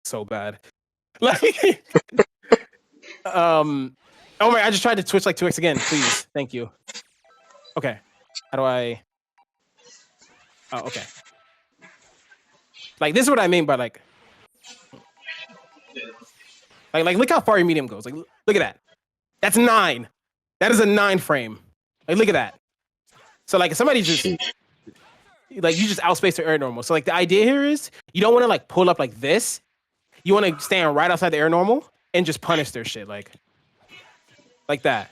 so bad. Like, oh my! I just tried to twitch like 2x again. Please, thank you. Okay, how do I? Oh, okay. Like this is what I mean by like look how far your medium goes. Like look at that. That's 9. That is a 9 frame. Like look at that. So like if somebody just like you just outspace their air normal. So like the idea here is you don't want to like pull up like this. You want to stand right outside the air normal and just punish their shit like that.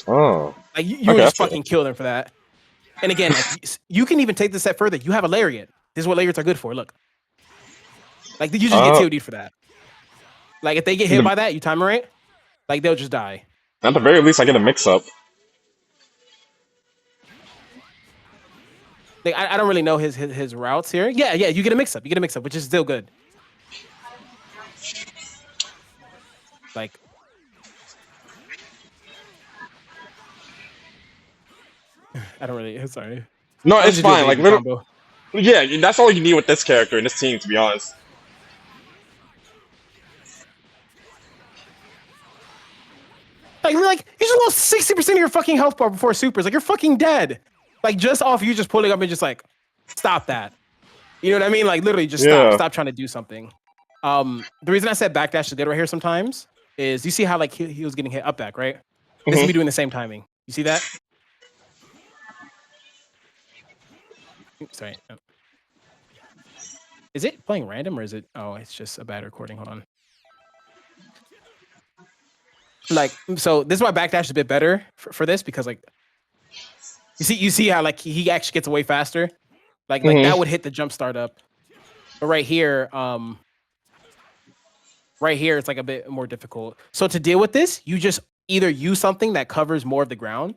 Oh. Like you would just fucking kill them for that. And again, like you can even take this step further. You have a lariat. This is what lariats are good for. Look. Like you just get TOD for that. Like if they get hit by that, you time it right, like they'll just die. At the very least, I get a mix-up. Like I don't really know his routes here. Yeah, you get a mix-up. You get a mix-up, which is still good. Like I don't really. Sorry. No, it's fine. Like literally, yeah, that's all you need with this character and this team, to be honest. Like you just lost 60% of your fucking health bar before supers. Like you're fucking dead. Like just off you just pulling up and just like stop that. You know what I mean? Like literally just stop trying to do something. The reason I said backdash is good right here sometimes is you see how like he was getting hit up back, right? This is me doing the same timing. You see that? Oops, sorry. Oh. Is it playing random or is it? Oh, it's just a bad recording. Hold on. Like, so this is why backdash is a bit better for this because like, you see how like he actually gets away faster, like that would hit the jump start up, but right here it's like a bit more difficult. So to deal with this, you just either use something that covers more of the ground.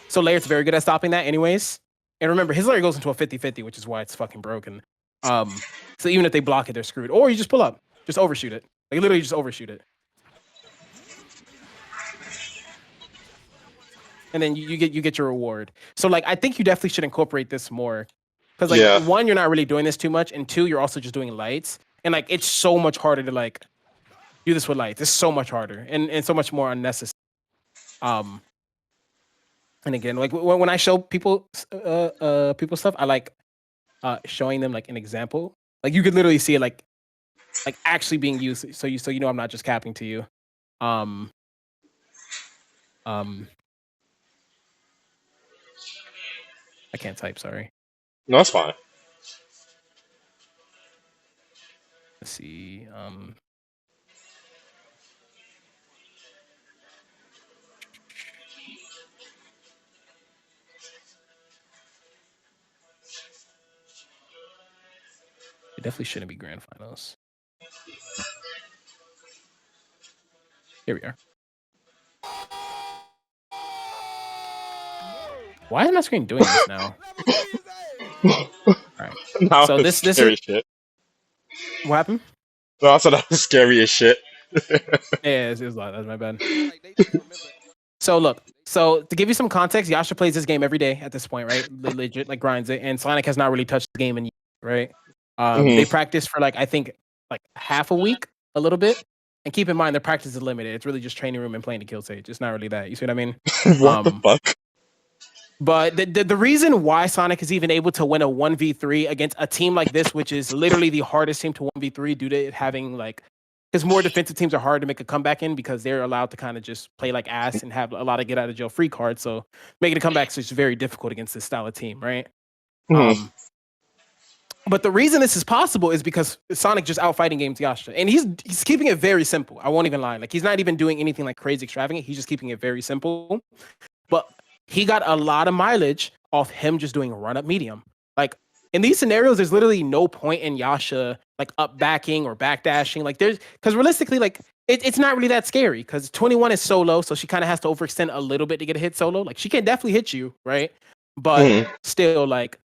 So Laird's very good at stopping that, anyways. And remember, his Laird goes into a 50-50, which is why it's fucking broken. So even if they block it, they're screwed. Or you just pull up, just overshoot it, like literally just overshoot it. And then you get your reward. So like I think you definitely should incorporate this more. Because like one, you're not really doing this too much, and two, you're also just doing lights. And like it's so much harder to like do this with lights. It's so much harder and so much more unnecessary. And again, like when I show people stuff, I like showing them like an example. Like you could literally see it like actually being used. So you know I'm not just capping to you. I can't type, sorry. No, that's fine. Let's see. It definitely shouldn't be grand finals. Here we are. Why is my screen doing this now? All right. Now so this is shit. What happened? No, I said that was scary as shit. Yeah, it was a lot. That's my bad. So look, so to give you some context, Yasha plays this game every day at this point, right? Legit, like grinds it, and Sonic has not really touched the game in years, right? They practice for like I think like half a week, a little bit. And keep in mind, their practice is limited. It's really just training room and playing the kill stage. It's not really that. You see what I mean? What the fuck? But the reason why Sonic is even able to win a 1v3 against a team like this, which is literally the hardest team to 1v3 due to it having like, because more defensive teams are hard to make a comeback in because they're allowed to kind of just play like ass and have a lot of get out of jail free cards. So making a comeback is just very difficult against this style of team, right? But the reason this is possible is because Sonic just outfighting games Yasha. And he's keeping it very simple. I won't even lie. Like he's not even doing anything like crazy extravagant. He's just keeping it very simple. But he got a lot of mileage off him just doing a run-up medium. Like in these scenarios, there's literally no point in Yasha like up backing or backdashing. Like because realistically, like it's not really that scary because 21 is solo, so she kind of has to overextend a little bit to get a hit solo. Like she can definitely hit you, right? But still like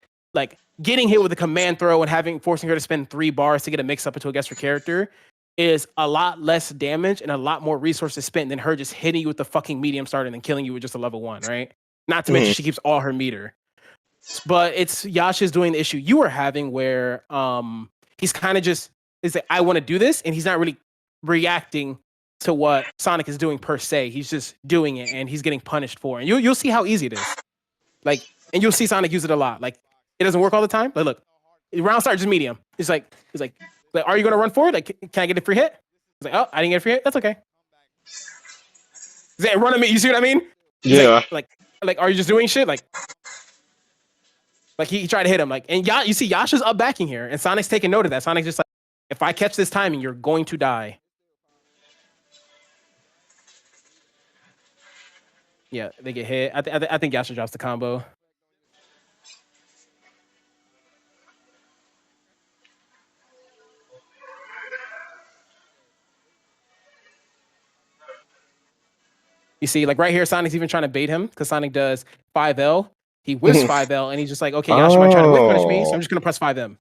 getting hit with a command throw and forcing her to spend 3 bars to get a mix up into a guess her character is a lot less damage and a lot more resources spent than her just hitting you with the fucking medium start and then killing you with just a level 1, right? Not to mention she keeps all her meter. But it's Yasha's doing the issue you were having where he's kind of just is that I want to do this, and he's not really reacting to what Sonic is doing per se. He's just doing it, and he's getting punished for it. And you'll see how easy it is. Like, and you'll see Sonic use it a lot. Like, it doesn't work all the time. But look, round start just medium. He's like, are you gonna run for it? Like, can I get a free hit? He's like, oh, I didn't get a free hit. That's okay. He's like, run at me. You see what I mean? He's Yeah. Like, are you just doing shit? Like he tried to hit him. Like, and you see Yasha's up backing here, and Sonic's taking note of that. Sonic's just like, if I catch this timing, you're going to die. Yeah, they get hit. I think Yasha drops the combo. You see, like right here, Sonic's even trying to bait him because Sonic does 5L. He whiffs 5L, and he's just like, okay, Yasha might try to whiff punish me, so I'm just gonna press 5M.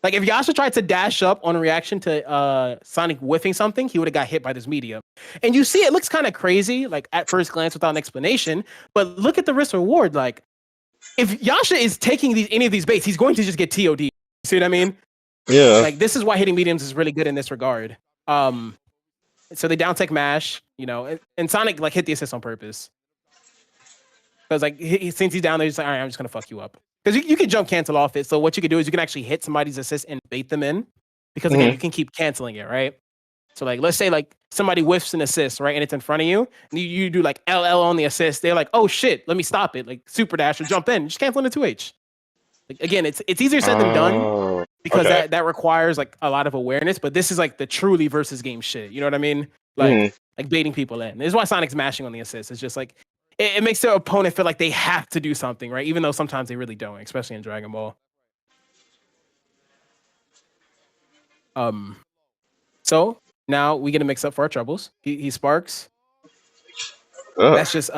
Like if Yasha tried to dash up on a reaction to Sonic whiffing something, he would have got hit by this medium. And you see, it looks kind of crazy, like at first glance without an explanation. But look at the risk reward. Like if Yasha is taking any of these baits, he's going to just get TOD. You see what I mean? Yeah. Like this is why hitting mediums is really good in this regard. So they down tech mash, you know, and Sonic like hit the assist on purpose. Because like since he's down there, he's like, all right, I'm just gonna fuck you up. Because you can jump cancel off it. So what you can do is you can actually hit somebody's assist and bait them in. Because again, you can keep canceling it, right? So like let's say like somebody whiffs an assist, right? And it's in front of you, and you do like LL on the assist. They're like, oh shit, let me stop it. Like super dash or jump in. Just cancel into 2H. Like again, it's easier said than done. Because that requires like a lot of awareness, but this is like the truly versus game shit. You know what I mean? Like baiting people in. This is why Sonic's mashing on the assist. It's just like it makes their opponent feel like they have to do something, right? Even though sometimes they really don't, especially in Dragon Ball. So now we get a mix up for our troubles. He sparks. That's just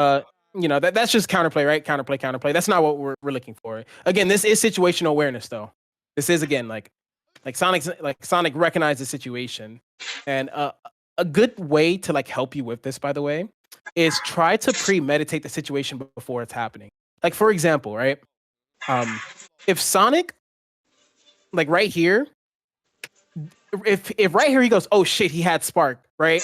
you know, that's just counterplay, right? Counterplay. That's not what we're looking for. Again, this is situational awareness though. This is again like Sonic recognized the situation, and a good way to like help you with this, by the way, is try to premeditate the situation before it's happening. Like for example, right? If Sonic, like right here, if right here he goes, oh shit, he had spark, right?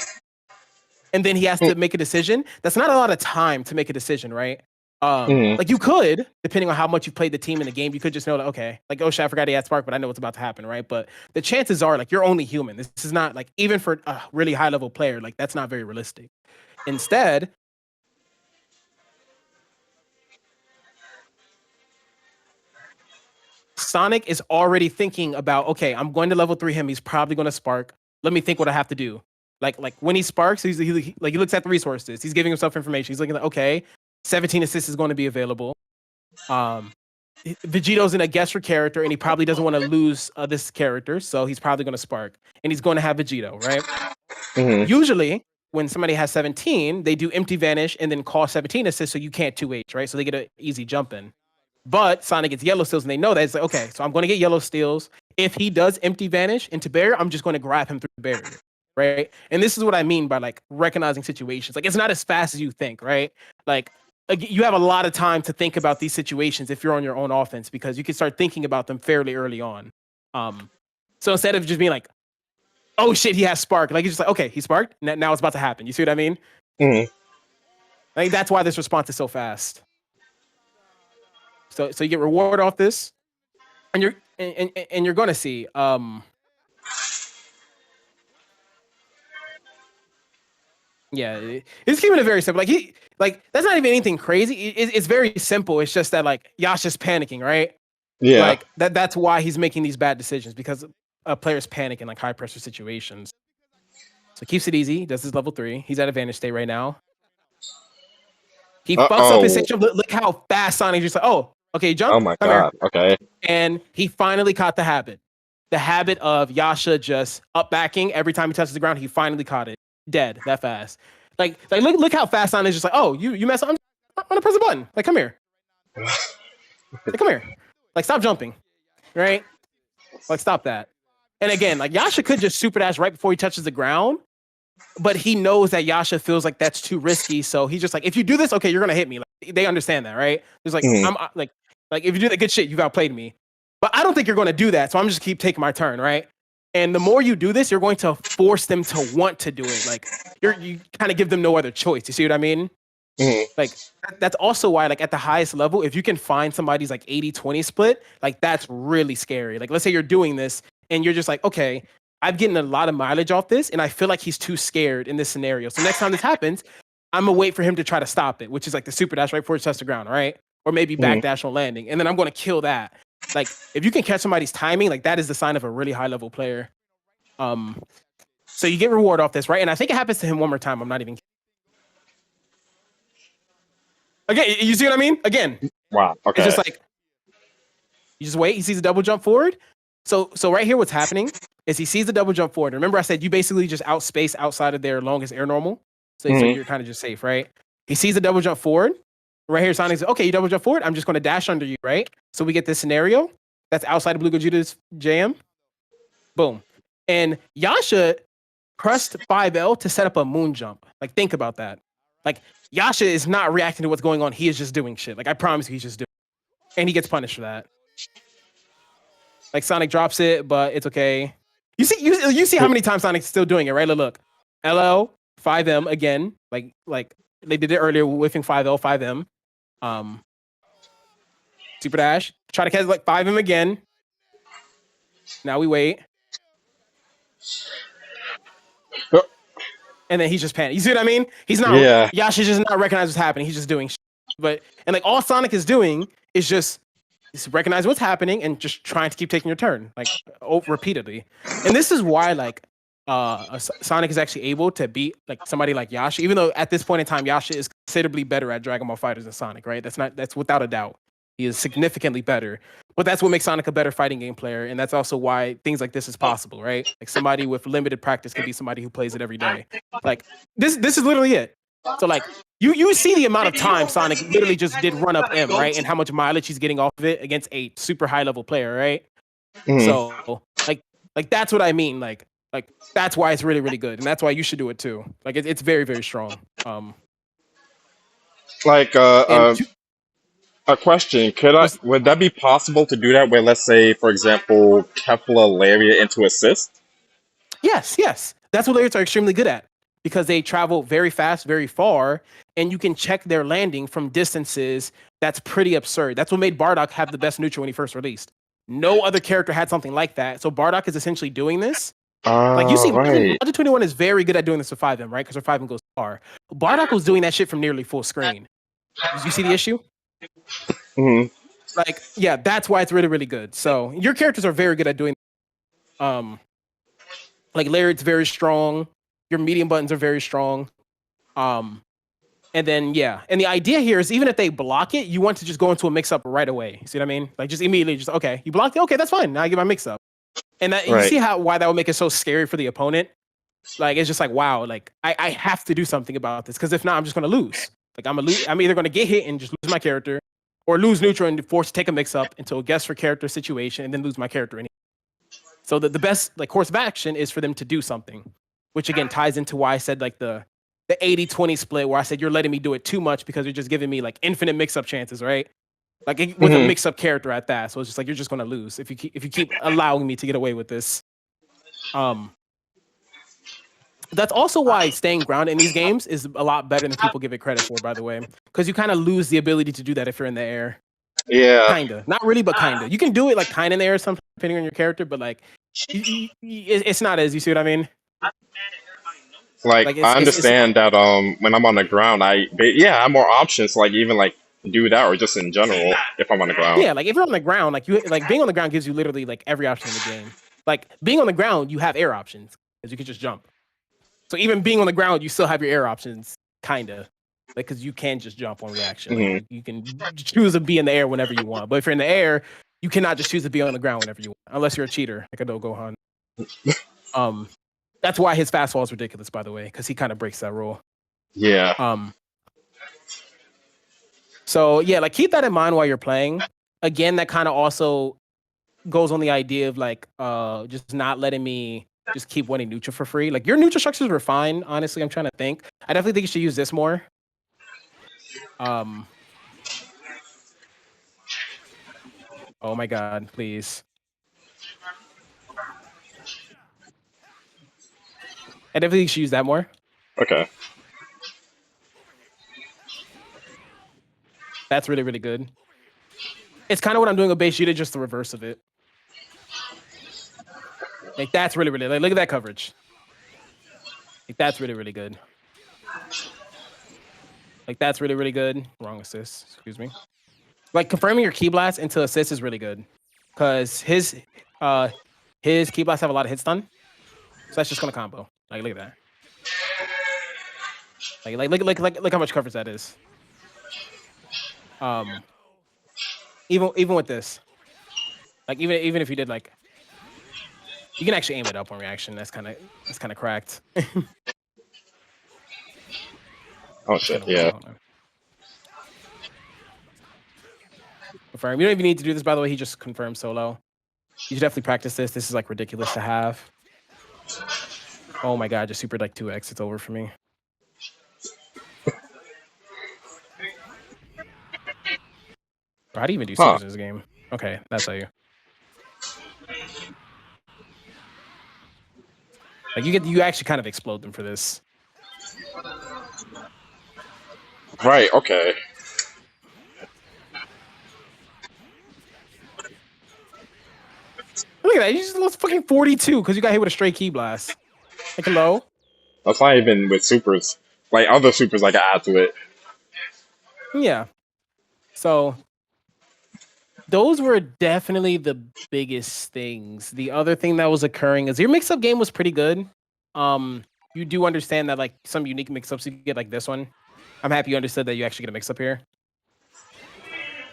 And then he has to make a decision. That's not a lot of time to make a decision, right? Like you could, depending on how much you've played the team in the game, you could just know that, okay, like, oh shit, I forgot he had spark, but I know what's about to happen, right? But the chances are like you're only human. This is not like, even for a really high level player, like that's not very realistic. Instead, Sonic is already thinking about, okay, I'm going to level 3 him. He's probably going to spark. Let me think what I have to do. Like when he sparks, he looks at the resources. He's giving himself information. He's looking like, okay, 17 assists is going to be available. Vegeto's in a guesser character, and he probably doesn't want to lose this character, so he's probably going to spark, and he's going to have Vegito, right? Usually, when somebody has 17, they do empty vanish and then call 17 assists, so you can't 2H, right? So they get an easy jump in. But Sonic gets yellow steals, and they know that. It's like, okay, so I'm going to get yellow steals. If he does empty vanish into barrier, I'm just going to grab him through the barrier, right? And this is what I mean by like recognizing situations. Like it's not as fast as you think, right? Like you have a lot of time to think about these situations if you're on your own offense, because you can start thinking about them fairly early on. So instead of just being like, oh shit, he has spark, like you're just like, okay, he sparked, now it's about to happen. You see what I mean? Like that's why this response is so fast. So you get reward off this, and you're gonna see yeah, he's keeping it very simple. Like that's not even anything crazy. It's very simple. It's just that like Yasha's panicking, right? Yeah. Like that's why he's making these bad decisions, because players panic in like high pressure situations. So keeps it easy. Does his level 3. He's at advantage state right now. He fucks up his stage. Look how fast Sonic just like, oh, okay, jump. Oh my god. Okay. And he finally caught the habit. The habit of Yasha just up backing every time he touches the ground. He finally caught it. Dead that fast. Like look how fast Sonic is just like, oh, you mess up. I'm gonna press a button. Like, come here. Like, come here. Like, stop jumping. Right? Like, stop that. And again, like Yasha could just super dash right before he touches the ground, but he knows that Yasha feels like that's too risky. So he's just like, if you do this, okay, you're gonna hit me. Like, they understand that, right? It's like I'm like if you do that good shit, you've outplayed me. But I don't think you're gonna do that, so I'm just keep taking my turn, right? And the more you do this, you're going to force them to want to do it. Like you kind of give them no other choice. You see what I mean? Like that's also why, like at the highest level, if you can find somebody's like 80-20 split, like that's really scary. Like let's say you're doing this and you're just like, okay, I'm getting a lot of mileage off this, and I feel like he's too scared in this scenario. So next time this happens, I'm gonna wait for him to try to stop it, which is like the super dash right before he touches the ground, all right? Or maybe back dash on landing, and then I'm gonna kill that. Like if you can catch somebody's timing, like that is the sign of a really high level player. So you get reward off this, right? And I think it happens to him one more time. I'm not even. Again, you see what I mean? Again. Wow. Okay. It's just like you just wait. He sees a double jump forward. So right here, what's happening is he sees the double jump forward. Remember, I said you basically just outspace outside of their longest air normal, so you're kind of just safe, right? He sees the double jump forward. Right here, Sonic's okay. You double jump forward. I'm just going to dash under you, right? So we get this scenario that's outside of Blue Gogeta's jam. Boom. And Yasha pressed 5L to set up a moon jump. Like, think about that. Like, Yasha is not reacting to what's going on. He is just doing shit. Like, I promise you, he's just doing it. And he gets punished for that. Like, Sonic drops it, but it's okay. You see how many times Sonic's still doing it, right? Look. LL, 5M again. Like they did it earlier, whiffing 5L, 5M. Super dash. Try to catch like 5M again. Now we wait. And then he's just panicking. You see what I mean? He's not. Yeah. Yasha's just not recognizing what's happening. He's just doing shit. And like all Sonic is doing is just recognize what's happening and just trying to keep taking your turn, like repeatedly. And this is why like Sonic is actually able to beat like somebody like Yasha, even though at this point in time Yasha is considerably better at Dragon Ball FighterZ than Sonic, right? That's without a doubt. He is significantly better. But that's what makes Sonic a better fighting game player, and that's also why things like this is possible, right? Like somebody with limited practice can be somebody who plays it every day. Like this is literally it. So like you see the amount of time Sonic literally just did run up M, right? And how much mileage he's getting off of it against a super high level player, right? So like that's what I mean. Like that's why it's really, really good. And that's why you should do it too. Like it's very, very strong. A question: would that be possible to do that where, let's say, for example, Kefla Lariat into assist? Yes. That's what Lariats are extremely good at because they travel very fast, very far, and you can check their landing from distances that's pretty absurd. That's what made Bardock have the best neutral when he first released. No other character had something like that. So Bardock is essentially doing this. Like you see, right. Magic 21 is very good at doing this with 5M, right? Because her 5M goes far. Bardock was doing that shit from nearly full screen. Did you see the issue? Like, yeah, that's why it's really, really good. So your characters are very good at doing. Like Lariat's very strong. Your medium buttons are very strong. And then and the idea here is even if they block it, you want to just go into a mix-up right away. You see what I mean? Like just immediately, just okay, you blocked it, okay, that's fine. Now I get my mix-up. And that, you see why that would make it so scary for the opponent? Like it's just like wow, like I have to do something about this because if not, I'm just gonna lose. Like I'm either gonna get hit and just lose my character, or lose neutral and force to take a mix-up into a guess for character situation and then lose my character anyway. So the best like course of action is for them to do something, which again ties into why I said like the 80-20 split where I said you're letting me do it too much because you're just giving me like infinite mix-up chances, right? Like with a mix-up character at that. So it's just like you're just gonna lose if you keep allowing me to get away with this. That's also why staying grounded in these games is a lot better than people give it credit for, by the way, because you kind of lose the ability to do that if you're in the air. Yeah. Kinda, not really, but kinda. You can do it like kind of in the air, sometimes depending on your character, but like it's not as, you see what I mean? Like I understand that when I'm on the ground, I have more options. Like even like do that or just in general if I'm on the ground. Yeah, like if you're on the ground, like being on the ground gives you literally like every option in the game. Like being on the ground, you have air options because you can just jump. So even being on the ground, you still have your air options, kinda, like because you can just jump on reaction. Like, you can choose to be in the air whenever you want, but if you're in the air, you cannot just choose to be on the ground whenever you want, unless you're a cheater like Adol Gohan. That's why his fastball is ridiculous, by the way, because he kind of breaks that rule. Yeah. So yeah, like keep that in mind while you're playing. Again, that kind of also goes on the idea of like just not letting me just keep winning neutral for free. Like your neutral structures were fine, honestly. I'm trying to think. I definitely think you should use this more. Oh my god, please. I definitely think you should use that more. Okay. That's really, really good. It's kind of what I'm doing with base Vegeta, just the reverse of it. Like that's really, really like, look at that coverage. Like that's really, really good. Like that's really, really good. Wrong assist. Excuse me. Like confirming your key blast into assist is really good, because his key blasts have a lot of hit stun, so that's just gonna combo. Like look at that. Look how much coverage that is. Even with this, like even if you did like, you can actually aim it up on reaction. That's kind of cracked. Oh shit! Yeah. Confirm. You don't even need to do this, by the way. He just confirmed solo. You should definitely practice this. This is like ridiculous to have. Oh my god, just super like 2x. It's over for me. How do you even do supers in this game? Okay, that's how you. Like you actually kind of explode them for this. Right. Okay. Look at that. You just lost fucking 42 because you got hit with a straight key blast. Like hello. That's not even with supers. Like other supers, I can add to it. Yeah. So those were definitely the biggest things. The other thing that was occurring is your mix-up game was pretty good. You do understand that like some unique mix-ups you get, like this one. I'm happy you understood that you actually get a mix-up here,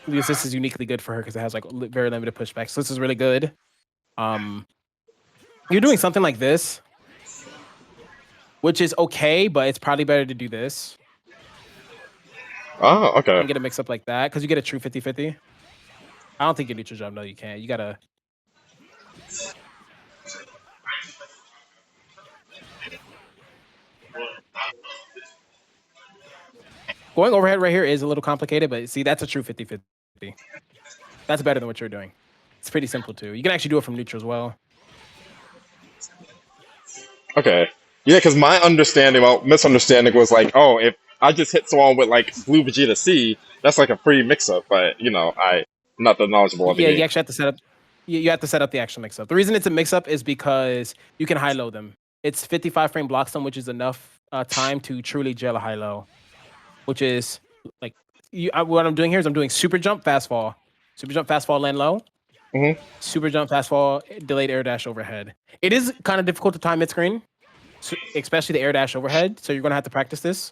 because this is uniquely good for her because it has like very limited pushback. So this is really good. You're doing something like this, which is okay, but it's probably better to do this. Oh, okay. And get a mix-up like that because you get a true 50-50. I don't think you neutral jump. No, you can't. You gotta. Going overhead right here is a little complicated, but see, that's a true 50-50. That's better than what you're doing. It's pretty simple too. You can actually do it from neutral as well. Okay. Yeah, because my misunderstanding was like, oh, if I just hit someone with like blue Vegeta C, that's like a free mix-up. But you know, I'm not that knowledgeable of the game. You actually have to set up. You have to set up the actual mix-up. The reason it's a mix-up is because you can high-low them. It's 55 frame block stun, which is enough time to truly gel a high-low. Which is like what I'm doing here is I'm doing super jump, fast fall, super jump, fast fall, land low, super jump, fast fall, delayed air dash overhead. It is kind of difficult to time mid screen, especially the air dash overhead. So you're gonna have to practice this.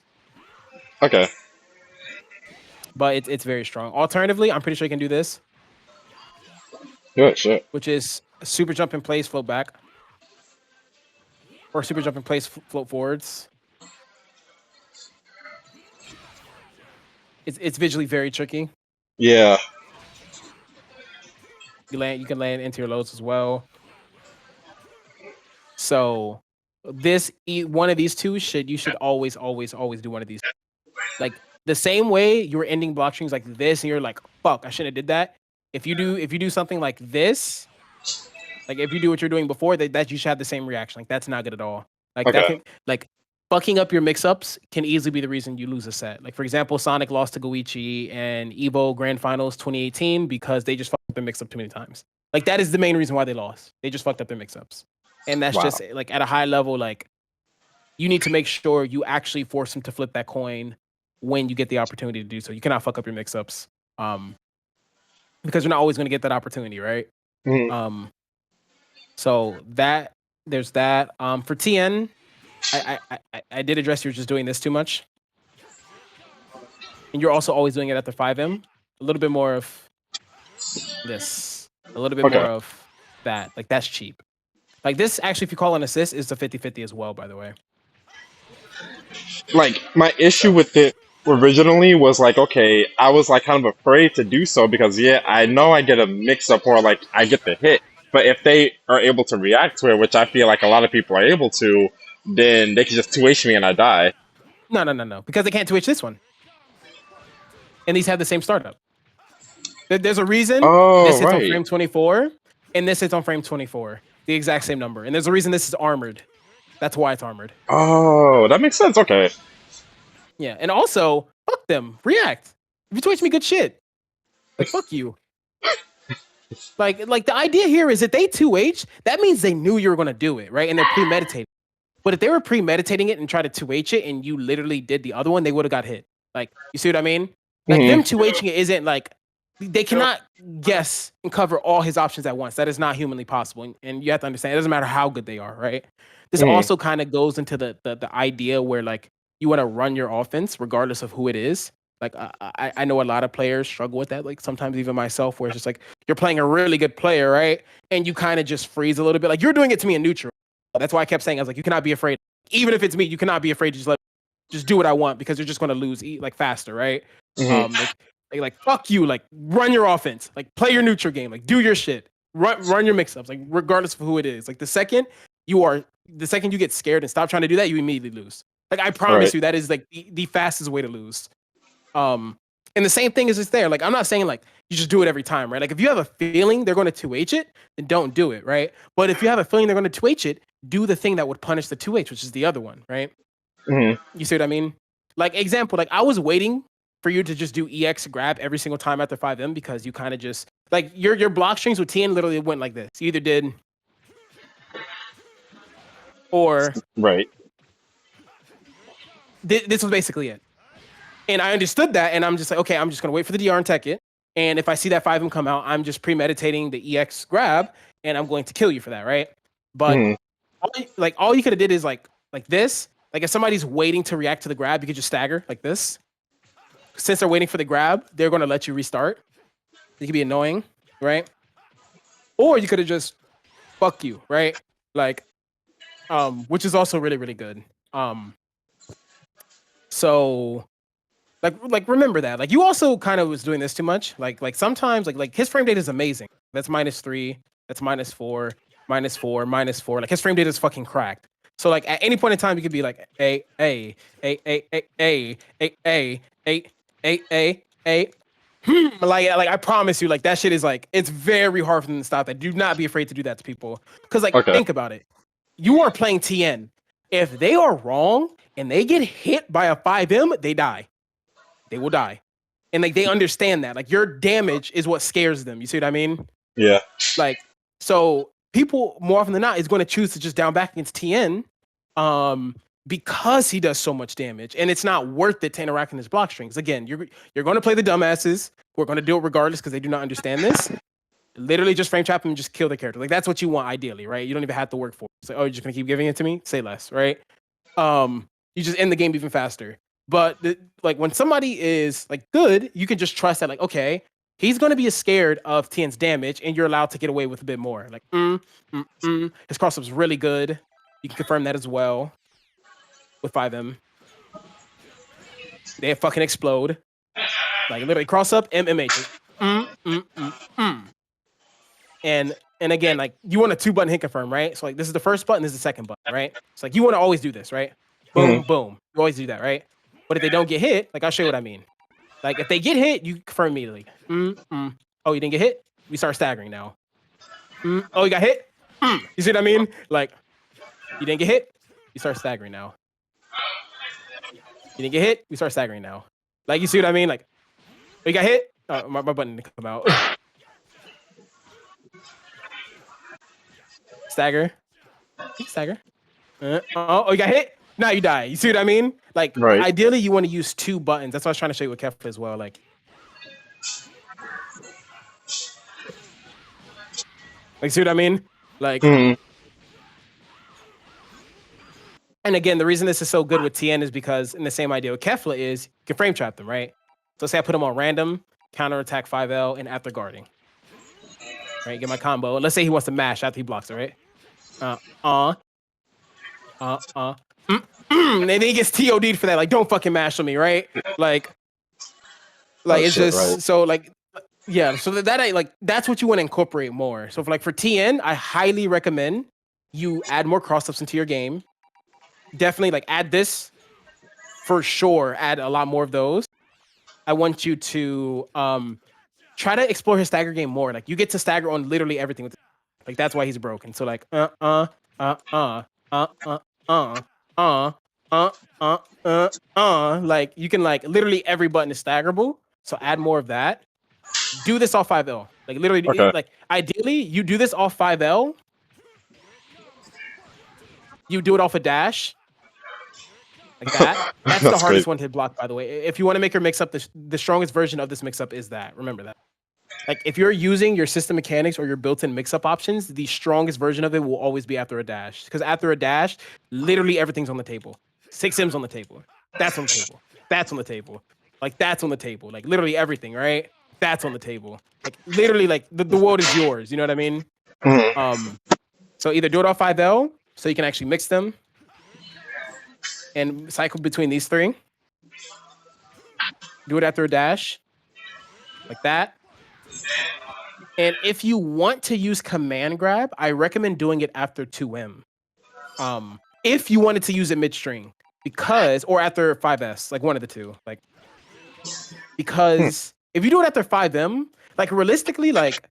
Okay. But it's very strong. Alternatively, I'm pretty sure you can do this. Good shit. Which is super jump in place, float back, or super jump in place, float forwards. It's visually very tricky. Yeah. You can land into your loads as well. So one of these two you should always do one of these. Like the same way you were ending block strings like this, and you're like, fuck, I shouldn't have did that. If you do something like this, like if you do what you're doing before, that you should have the same reaction. Like that's not good at all. Like that can like fucking up your mix-ups can easily be the reason you lose a set. Like for example, Sonic lost to Goichi and Evo Grand Finals 2018 because they just fucked up their mix-up too many times. Like that is the main reason why they lost. They just fucked up their mix-ups. And that's just like at a high level, like you need to make sure you actually force them to flip that coin when you get the opportunity to do so. You cannot fuck up your mix-ups. Because you're not always going to get that opportunity, right? So there's that. For TN, I did address you're just doing this too much. And you're also always doing it at the 5M. A little bit more of this. A little bit more of that. Like that's cheap. Like this, actually, if you call an assist, is a 50-50 as well, by the way. Like my issue with it originally was like, okay, I was like kind of afraid to do so because I know I get a mix-up or like I get the hit. But if they are able to react to it, which I feel like a lot of people are able to, then they can just 2H me and I die. No. Because they can't 2H this one. And these have the same startup. There's a reason this hits on frame 24 and this hits on frame 24. The exact same number. And there's a reason this is armored. That's why it's armored. Oh, that makes sense. Okay. Yeah, and also fuck them. React. If you 2H me, good shit. Like fuck you. Like the idea here is that they 2H, that means they knew you were gonna do it, right? And they're premeditating. But if they were premeditating it and tried to 2H it and you literally did the other one, they would have got hit. Like, you see what I mean? Like them 2Hing it isn't like they cannot guess and cover all his options at once. That is not humanly possible. And you have to understand it doesn't matter how good they are, right? This also kind of goes into the idea where like you want to run your offense regardless of who it is. Like I know a lot of players struggle with that. Like sometimes even myself, where it's just like you're playing a really good player, right? And you kind of just freeze a little bit. Like you're doing it to me in neutral. That's why I kept saying I was like, you cannot be afraid. Even if it's me, you cannot be afraid to just do what I want because you're just gonna lose like faster, right? Like fuck you, like run your offense, like play your neutral game, like do your shit, run your mix ups, like regardless of who it is. Like the second you get scared and stop trying to do that, you immediately lose. Like I promise you, that is like the fastest way to lose. And the same thing is just there. Like I'm not saying like you just do it every time, right? Like if you have a feeling they're going to 2H it, then don't do it, right? But if you have a feeling they're going to 2H it, do the thing that would punish the 2H, which is the other one, right? You see what I mean? Like example, like I was waiting for you to just do EX grab every single time after 5M because you kind of just like your block strings with TN literally went like this. You either did or this was basically it. And I understood that, and I'm just like, okay, I'm just gonna wait for the DR and tech it. And if I see that 5M come out, I'm just premeditating the EX grab, and I'm going to kill you for that, right? But all you could have did is like this. Like if somebody's waiting to react to the grab, you could just stagger like this. Since they're waiting for the grab, they're gonna let you restart. It could be annoying, right? Or you could have just fuck you, right? Like, which is also really, really good. So like remember that. Like you also kind of was doing this too much. Like sometimes like his frame data is amazing. That's -3, that's -4, -4, -4. Like his frame data is fucking cracked. So like at any point in time you could be like a like I promise you, like that shit is like it's very hard for them to stop that. Do not be afraid to do that to people. Because like think about it. You are playing TN. If they are wrong and they get hit by a 5M, they die. They will die. And like they understand that. Like your damage is what scares them. You see what I mean? Yeah. Like so people more often than not is going to choose to just down back against TN because he does so much damage and it's not worth it to interact in his block strings. Again, you're going to play the dumbasses who are going to do it regardless because they do not understand this. Literally just frame trap him and just kill the character. Like that's what you want ideally, right? You don't even have to work for it. It's like, oh, you're just going to keep giving it to me? Say less, right? You just end the game even faster. But like when somebody is like good, you can just trust that like, okay, he's going to be scared of TN's damage and you're allowed to get away with a bit more. Like, his cross-up's really good. You can confirm that as well with 5M. They fucking explode. Like literally cross-up, MMH. And again, like you want a 2-button hit confirm, right? So like this is the first button, this is the second button, right? It's like you want to always do this, right? Boom, boom. You always do that, right? But if they don't get hit, like I'll show you what I mean. Like if they get hit, you confirm immediately. Oh, you didn't get hit? We start staggering now. Oh, you got hit? You see what I mean? Like you didn't get hit? You start staggering now. You didn't get hit? We start staggering now. Like you see what I mean? Like oh, you got hit? Oh, my button didn't come out. Stagger. Stagger. Oh, you got hit? Now you die. You see what I mean? Like, ideally, you want to use 2 buttons. That's what I was trying to show you with Kef as well. Like see what I mean? Like, and again, the reason this is so good with TN is because in the same idea with Kefla is you can frame trap them, right? So say I put them on random, counter attack 5L, and after guarding. Right, get my combo. Let's say he wants to mash after he blocks it, right? And then he gets TOD'd for that. Like, don't fucking mash on me, right? Like it's just right. So like, yeah. So that like that's what you want to incorporate more. So for TN, I highly recommend you add more cross-ups into your game. Definitely like add this for sure. Add a lot more of those. I want you to try to explore his stagger game more. Like you get to stagger on literally everything with like that's why he's broken. So like uh, uh, uh, like you can like literally every button is staggerable. So add more of that. Do this off 5L. Like literally, Okay. like ideally, you do this off 5L. You do it off a dash, like that. That's the That's hardest great. one to block, by the way. If you want to make your mix up, the strongest version of this mix up is that. Remember that. Like if you're using your system mechanics or your built-in mix-up options, the strongest version of it will always be after a dash. Because after a dash, literally everything's on the table. 6M's on the table. That's on the table. That's on the table. Like that's on the table. Like literally everything, right? That's on the table. Like literally, like the world is yours. You know what I mean? Mhm. So either do it off 5L so you can actually mix them and cycle between these three. Do it after a dash, like that. And if you want to use command grab, I recommend doing it after 2M. If you wanted to use it midstream, because or after 5S, like one of the two, like because if you do it after 5M, like realistically, like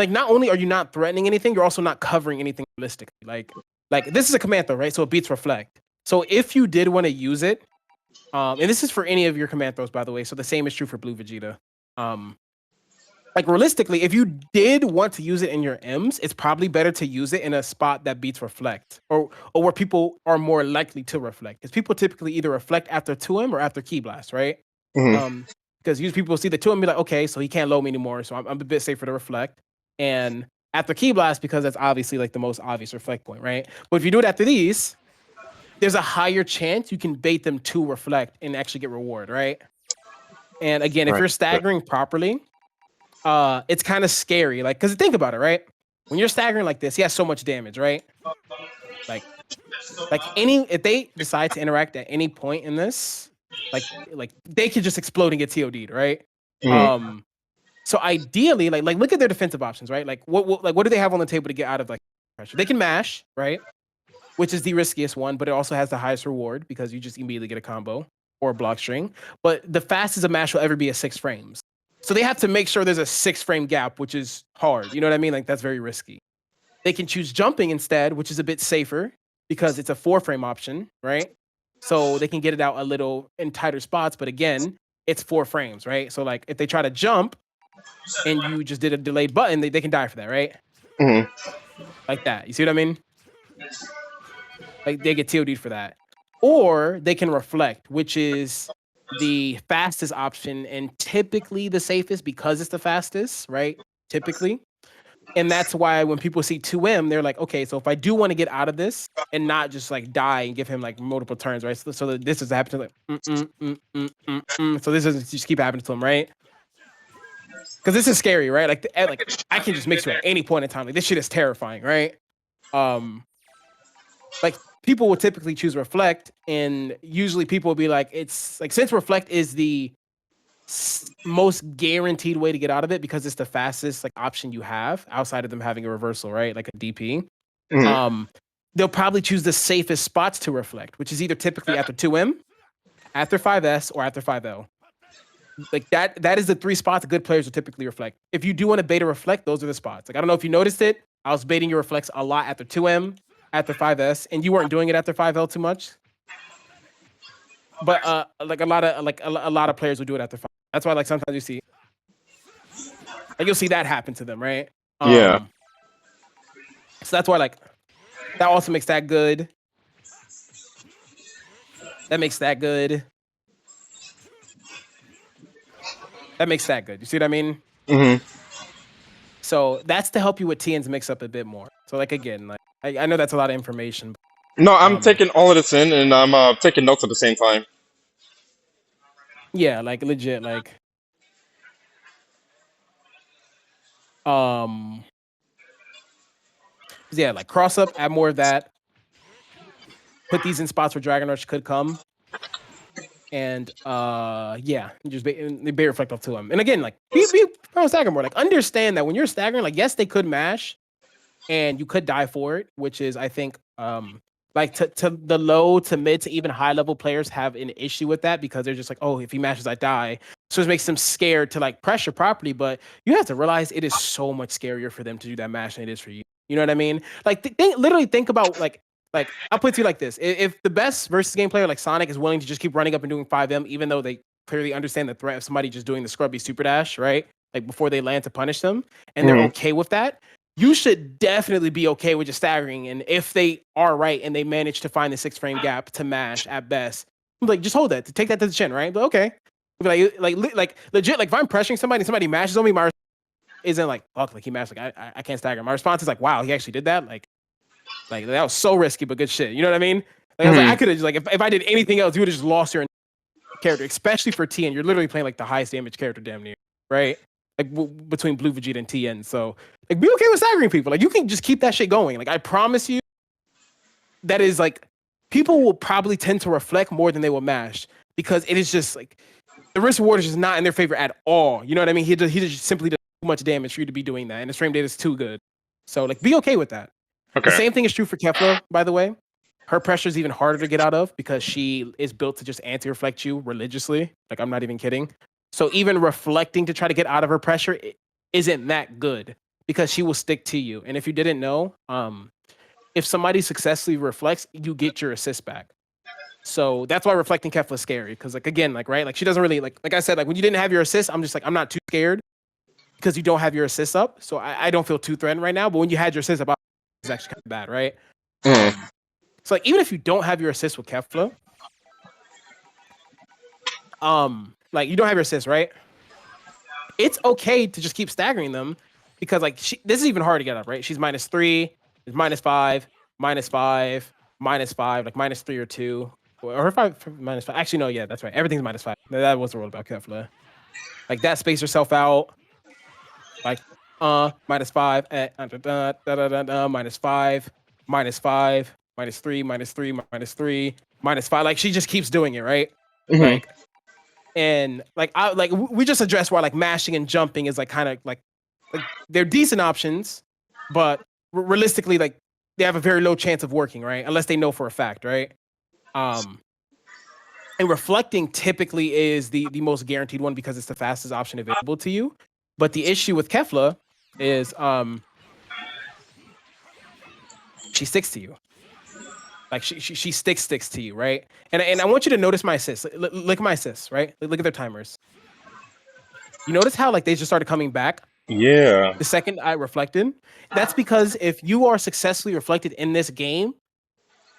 not only are you not threatening anything, you're also not covering anything realistically. Like this is a command throw, right? So it beats reflect. So if you did want to use it, and this is for any of your command throws, by the way. So the same is true for Blue Vegeta. Like realistically, if you did want to use it in your M's, it's probably better to use it in a spot that beats reflect or where people are more likely to reflect. Because people typically either reflect after 2M or after Key Blast, right? Mhm. Because usually people see the 2M and be like, okay, so he can't low me anymore, so I'm a bit safer to reflect. And after Key Blast, because that's obviously like the most obvious reflect point, right? But if you do it after these, there's a higher chance you can bait them to reflect and actually get reward, right? And again, if Right. you're staggering properly, it's kind of scary. Like, because think about it, right? When you're staggering like this, he has so much damage, right? Like, if they decide to interact at any point in this, like they could just explode and get TOD'd, right? Mhm. Um, so ideally, like look at their defensive options, right? Like what do they have on the table to get out of like pressure? They can mash, right? Which is the riskiest one, but it also has the highest reward because you just immediately get a combo or a block string. But the fastest a mash will ever be at 6 frames. So they have to make sure there's a 6 frame gap, which is hard. You know what I mean? Like that's very risky. They can choose jumping instead, which is a bit safer because it's a 4 frame option, right? So they can get it out a little in tighter spots, but again, it's 4 frames, right? So like if they try to jump and you just did a delayed button, they can die for that, right? Mhm. Like that. You see what I mean? Like they get TOD'd for that. Or they can reflect, which is the fastest option and typically the safest because it's the fastest, right? Typically. And that's why when people see 2M, they're like, okay, so if I do want to get out of this and not just like die and give him like multiple turns, right? So that this is happening so this doesn't just keep happening to him, right? Because this is scary, right? Like I can just mix you at any point in time. Like this shit is terrifying, right? Um, like people will typically choose reflect, and usually people will be like, it's like since reflect is the most guaranteed way to get out of it because it's the fastest like option you have outside of them having a reversal, right? Like a DP. Mhm. They'll probably choose the safest spots to reflect, which is either typically after 2M, after 5S, or after 5L. Like that is the 3 spots good players will typically reflect. If you do want to beta reflect, those are the spots. Like I don't know if you noticed it. I was baiting your reflects a lot after 2M, after 5S, and you weren't doing it after 5L too much. But like a lot of players will do it after 5. That's why like sometimes you see like you'll see that happen to them, right? Yeah. So that's why like that also makes that good. That makes that good. That makes that good. You see what I mean? Mhm. So that's to help you with TN's mix up a bit more. So like again, like I know that's a lot of information. No, But, I'm taking all of this in, and I'm taking notes at the same time. yeah, like legit, like um yeah, like cross up, add more of that. Put these in spots where Dragon Rush could come. And yeah, you just they reflect off to them. And again, like be staggering more. Like understand that when you're staggering, like yes, they could mash and you could die for it, which is I think like to the low to mid to even high level players have an issue with that because they're just like, oh, if he mashes, I die. So it makes them scared to like pressure properly. But you have to realize it is so much scarier for them to do that mash than it is for you. You know what I mean? Like literally think about like Like I'll put it to you like this: if the best versus game player like Sonic is willing to just keep running up and doing 5M, even though they clearly understand the threat of somebody just doing the scrubby super dash, right? Like before they land to punish them, and they're Hmm. okay with that, you should definitely be okay with just staggering. And if they are right and they manage to find the 6 frame gap to mash at best, like just hold that, to take that to the chin, right? But okay, like legit, like if I'm pressuring somebody and somebody mashes on me, my isn't like fuck, like he mashed, like I can't stagger. My response is like, wow, he actually did that, like that was so risky, but good shit. You know what I mean? Like I was like, Hmm. I could have just like if I did anything else, you would have just lost your character, especially for TN. You're literally playing like the highest damage character damn near, right? Like between Blue Vegeta and TN. So like be okay with staggering people. Like you can just keep that shit going. Like I promise you, that is like people will probably tend to reflect more than they will mash because it is just like the risk reward is just not in their favor at all. You know what I mean? He just simply does too much damage for you to be doing that, and the frame data is too good. So like be okay with that. The Okay. same thing is true for Kefla, by the way. Her pressure is even harder to get out of because she is built to just anti-reflect you religiously. Like I'm not even kidding. So even reflecting to try to get out of her pressure isn't that good because she will stick to you. And if you didn't know, if somebody successfully reflects, you get your assist back. So that's why reflecting Kefla is scary because like again, like right, like she doesn't really like I said, like when you didn't have your assist, I'm just like I'm not too scared because you don't have your assist up. So I don't feel too threatened right now. But when you had your assist up, it's actually kind of bad, right? Hmm. So like even if you don't have your assist with Kefla, like you don't have your assist, right? It's okay to just keep staggering them because like this is even hard to get up, right? She's -3, is -5, -5, -5, like -3 or 2. Or her -5. Actually, no, yeah, that's right. Everything's -5. That was the rule about Kefla. Like that space herself out, like -5, -5, -5, -3, -3, -3, -5. Like she just keeps doing it, right? Hmm. Like and like we just addressed why like mashing and jumping is like kind of like they're decent options, but realistically like they have a very low chance of working, right? Unless they know for a fact, right? Um, and reflecting typically is the most guaranteed one because it's the fastest option available to you. But the issue with Kefla is she sticks to you. Like she sticks to you, right? And I want you to notice my assists. Look at my assists, right? Look at their timers. You notice how like they just started coming back Yeah. the second I reflected. That's because if you are successfully reflected in this game,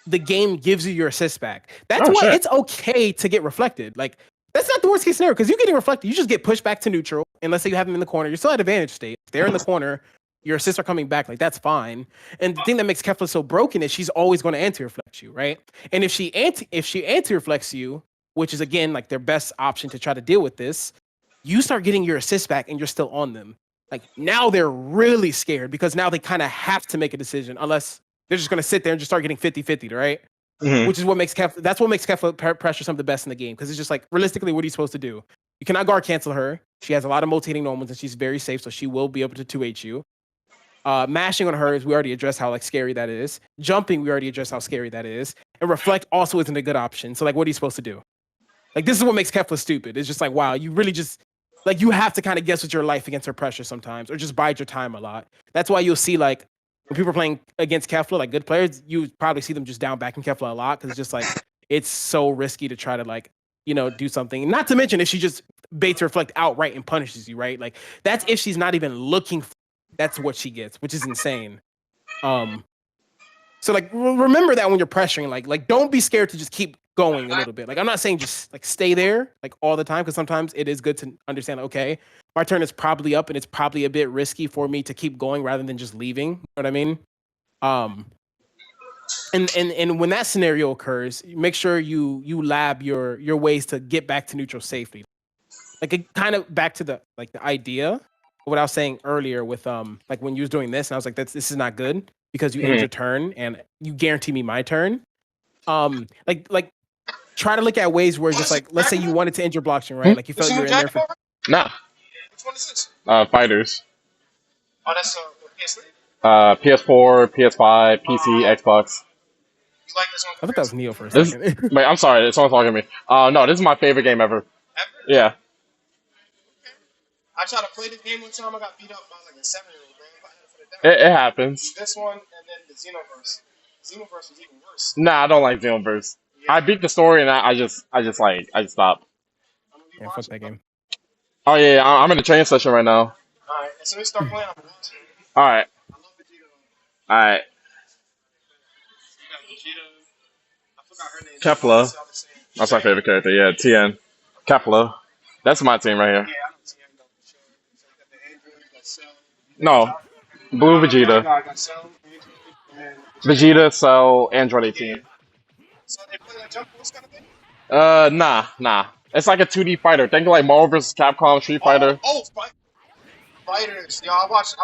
the game gives you your assist back. That's Oh why shit. it's okay to get reflected. Like that's not the worst case scenario because you getting reflected, you just get pushed back to neutral. And let's say you have them in the corner, you're still at advantage state. If they're in the corner, your assists are coming back. Like that's fine. And the thing that makes Kefla so broken is she's always going to anti-reflect you, right? And if she anti-reflects you, which is again like their best option to try to deal with this, you start getting your assists back and you're still on them. Like now they're really scared because now they kind of have to make a decision unless they're just going to sit there and just start getting 50-50, right? Hmm. Which is what makes that's what makes Kefla pressure some of the best in the game because it's just like realistically, what are you supposed to do? You cannot guard cancel her. She has a lot of multi-hitting normals and she's very safe, so she will be able to 2H you. Mashing on her is we already addressed how like scary that is. Jumping, we already addressed how scary that is. And reflect also isn't a good option. So like, what are you supposed to do? Like this is what makes Kefla stupid. It's just like wow, you really just like you have to kind of guess with your life against her pressure sometimes, or just bide your time a lot. That's why you'll see like when people are playing against Kefla, like good players, you probably see them just down backing Kefla a lot because it's just like it's so risky to try to like do something. Not to mention if she just baits her reflect outright and punishes you, right? Like that's if she's not even looking. That's what she gets, which is insane. Um, so like remember that when you're pressuring, like don't be scared to just keep going a little bit. Like I'm not saying just like stay there like all the time because sometimes it is good to understand. Okay, my turn is probably up and it's probably a bit risky for me to keep going rather than just leaving. You know what I mean? Um, and when that scenario occurs, make sure you lab your ways to get back to neutral safely. Like it kind of back to the like the idea of what I was saying earlier with like when you was doing this and I was like this is not good because you end Hmm. your turn and you guarantee me my turn. Like try to look at ways where just like let's say you wanted to end your blockchain, right? Hmm? Like you felt you're in there for Nah. Which one is this? Fighters. Oh, that's the PS3. PS4, PS5, PC, Xbox. You like this one I thought that was comparison? Neo for a This. second. Wait, I'm sorry. Someone's talking to me. No, this is my favorite game ever. Ever? Yeah. I tried to play this game one time. I got beat up by like a 7-year-old, man. I had to put it down. It happens. This one and then the Xenoverse. Xenoverse is even worse. Nah, I don't like Xenoverse. Yeah. I beat the story and I just stopped. I'm gonna be Yeah, fuck watching. that game. Oh yeah, I'm in the training session right now. Alright, as soon as we start playing, I'm watching. All right, I love Vegeta. all right. You got Vegeta. I forgot her name. Kepler. It's all the same. That's my favorite character. Yeah, TN. Kepler. That's my team right Yeah, here. I don't see him though for sure. So you got the Android, you got Cell. No, Blue Vegeta. I got Cell, Android, and Vegeta, Cell, Android 18. so they play like Jump Force kind of thing? Nah. It's like a 2D fighter. Think of like Marvel vs. Capcom, Street Fighter. Fighters. Yo, I watched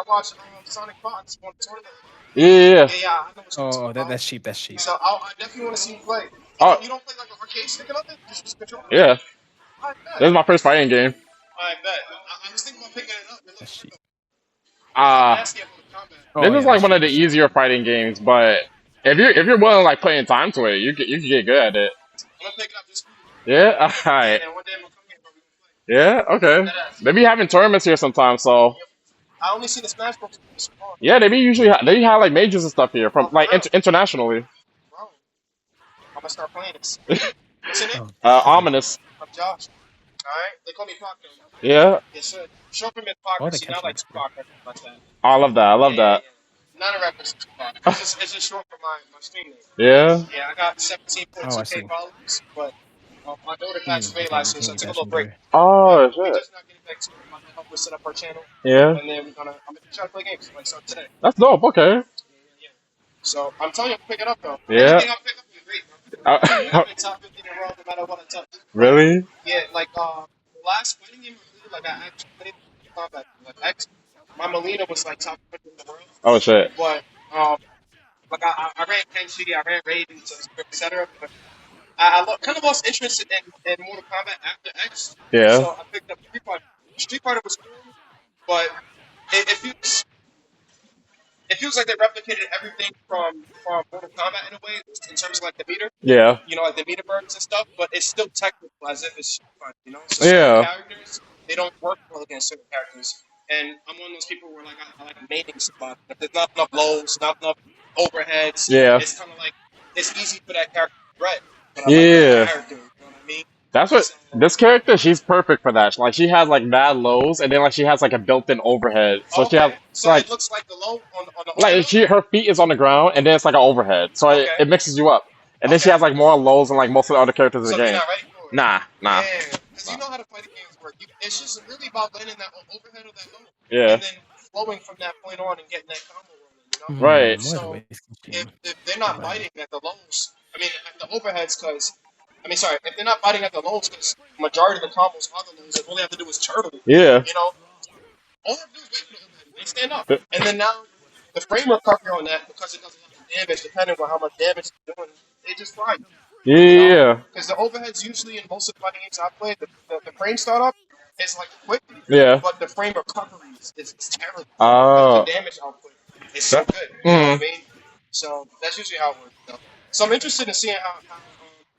Sonic Fox on the tournament. Yeah. Yeah, I know what's Oh, about. that's cheap. That's cheap. So I definitely want to see you play. Oh. You don't play like an arcade stick or nothing? Just controller? Yeah. I This bet. is my first fighting game. I bet. I was thinking about picking it up. It looks That's cheap. nasty at Mortal Kombat. Oh, This yeah, is like that's one of the cheap. easier fighting games, but if you're willing to like putting time to it, you can get good at it. I'm gonna pick it up just for Yeah. you. Alright. And one day I'm gonna come here, bro. We Yeah. gonna play. Okay. They be having tournaments here sometimes, so I only see the Smash Bros. yeah, they be usually they have like majors and stuff here from like internationally. Bro, I'm gonna start playing this. What's your name? Oh, Ominous. I'm Josh. Alright? They call me Pac though. Yeah. Yes, sir. Short for me Pac, Oh, they not catch like me. Pac or anything like that. I love that. I love that. Yeah. Not a reference to Pac. It's just short for my stream name. Yeah. Yeah, I got 17.2K Oh, I see. followers, but my daughter passed away Okay, last year, so I took a little break. Oh We're shit. just not getting back to it. I'm gonna help her set up our channel, Yeah. and then I'm gonna try to play games like so today. That's dope. Okay. Yeah. So I'm telling you, pick it up though. Yeah. Everything I pick up is great, bro. I'm in top 50 in the world no matter what I touch. Really? Yeah, like the last fighting game I played, like I actually played combat. Like my Molina was like top 50 in the world, Oh shit. but like I ran Kenshi, I ran Raiden, etc. But I kind of lost interest in Mortal Kombat after X. Yeah. So I picked up Street Fighter. Street Fighter was cool, but it feels like they replicated everything from Mortal Kombat in a way, in terms of like the meter, Yeah. you know, like the meter burns and stuff. But it's still technical as if it's Street Fighter, you know. So Yeah. certain characters, they don't work well against certain characters. And I'm one of those people where like I like a mating spot. If there's not enough lows, not enough overheads, Yeah. it's kind of like it's easy for that character to threat. But I like Yeah. that character, you know what I mean? That's what this character. She's perfect for that. Like she has like mad lows, and then like she has like a built-in overhead. So she has So like it looks like the low on the like her feet is on the ground, and then it's like an overhead. So it mixes you up. And then she has like more lows than like most of the other characters in So the you're game. not ready for it. Nah. Yeah, because you know how the fighting games work. It's just really about landing that overhead or that low, Yeah. and then flowing from that point on and getting that combo rolling. You know? Right. So if they're not biting at the lows, I mean at the overheads, if they're not biting at the lows, because majority of the combos are the lows, and all they have to do is turtle. Yeah. You know, all they have to do is wait for the overhead. They stand up, and then now the frame recovery on that, because it does a lot of damage, depending on how much damage it's doing, they just fly. Yeah. Because the overheads usually in most of the fighting games I played, the frame startup is like quick, Yeah. but the frame recovery is terrible. Oh. The damage output is so good. You know what I mean? So that's usually how it works. Though. So I'm interested in seeing how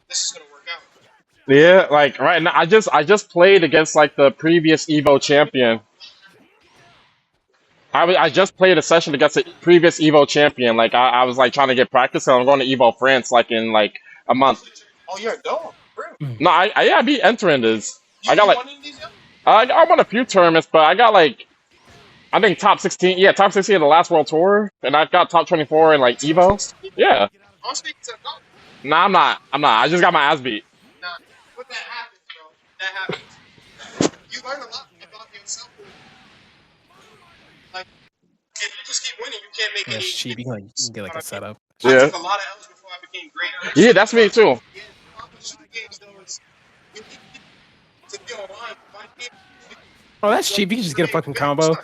this is going to work out. Yeah. Like right now, I just played against like the previous Evo champion. I just played a session against the previous Evo champion. Like I was like trying to get practice, and I'm going to Evo France like in like a month. Oh, you're a dog. Really? No, I be entering this. I got like won in these yet? I won a few tournaments, but I got like I think top 16. Yeah, top 16 in the last World Tour, and I've got top 24 in like Evo. Yeah. I'm speaking to a dog. Nah, I'm not. I just got my ass beat. Nah, but that happens, bro. That happens. You learn a lot about yourself. Like, if you just keep winning, you can't make any. That's cheap. You can get like a setup. I Yeah. took a lot of L's before I became great. Yeah, that's me too. Yeah, the problem with shooting games though is you need to be online. Find games. Oh, that's cheap. You can just get a fucking combo.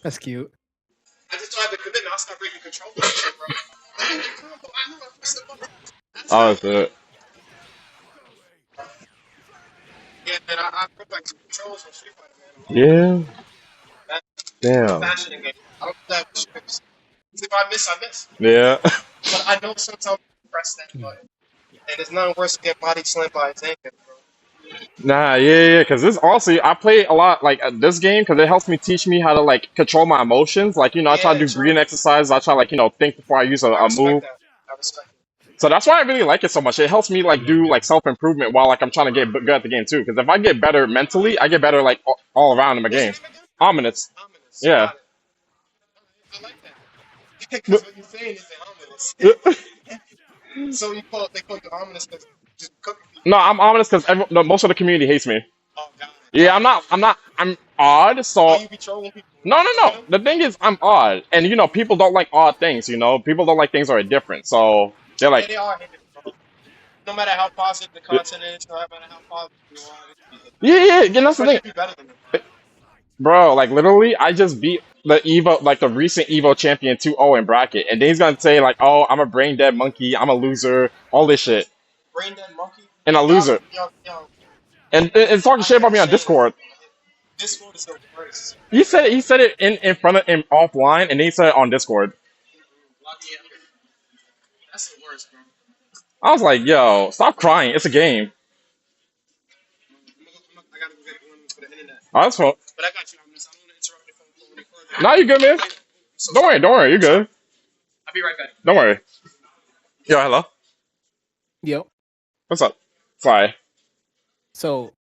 That's cute. I just don't have the commitment. I'll start breaking control of that shit, bro. I need the combo. I know I pressed the button. Oh, shit. Yeah, and I go back to controls from Street Fighter, man. Yeah. That's Damn. passionate game. I don't do that with scripts. If I miss, I miss. Yeah. But I know sometimes you press that button. And there's nothing worse than getting body slammed by a tank, bro. Nah, yeah, because this honestly, I play a lot like this game because it helps me teach me how to like control my emotions. Like I try to Yeah, do breathing true. exercises. I try like think before I use I a respect move. that. I respect it. So that's why I really like it so much. It helps me like do like self improvement while like I'm trying to get good at the game too. Because if I get better mentally, I get better like all around in my What's your game. name again? Ominous, Ominous. yeah. Got it. I like that. Because what you're saying is the ominous. So they call you ominous because just cooking people. No, I'm ominous because no, most of the community hates me. Oh, got it. Yeah, I'm odd. Oh, So you be trolling people. no. The thing is, I'm odd, and people don't like odd things. People don't like things that are different. So they're Yeah, like, they are hating, bro. No matter how positive the content is, no matter how positive you are, they be hating. yeah. And that's the Especially thing, if you're better than them. bro. Like literally, I just beat the Evo, like the recent Evo champion 2-0 in bracket, and then he's gonna say like, oh, I'm a brain dead monkey, I'm a loser, all this shit, Brain dead monkey. and a loser, Yo, and talking I shit can't about me on share that. Discord. Discord is the worst. He said it in front of him offline, and then he said it on Discord. Yeah, that's the worst, bro. I was like, yo, stop crying. It's a game. I gotta go get one for the internet. Oh, that's fine. But I got you. I don't want to interrupt your phone call any further. No, you good, man. So Don't worry. You're good. I'll be right back. Don't worry. Yo, hello. Yep. What's up? Sorry. So,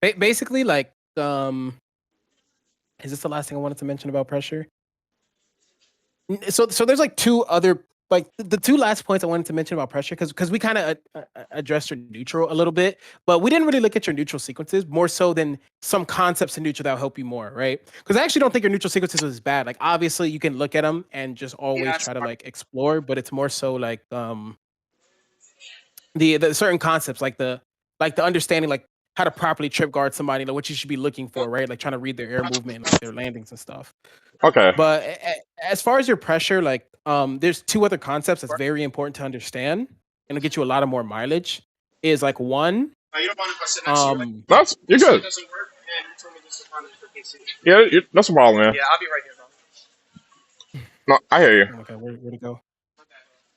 basically, like, is this the last thing I wanted to mention about pressure? So there's like two other, like the two last points I wanted to mention about pressure because we kind of addressed your neutral a little bit, but we didn't really look at your neutral sequences more so than some concepts in neutral that will help you more, right? Because I actually don't think your neutral sequences was bad. Like obviously you can look at them and just always try to like explore, but it's more so like the certain concepts like the understanding like how to properly trip guard somebody, like what you should be looking for, right? Like trying to read their air movement, like their landings and stuff. Okay. But as far as your pressure, like there's two other concepts that's very important to understand, and it'll get you a lot of more mileage. Is like one, You don't want to sit next to you, right? That's you're So it good. doesn't work, and you told me just to find it for KC. Yeah, that's a problem, man. Yeah, I'll be right here, bro. No, I hear you. okay, where'd it go?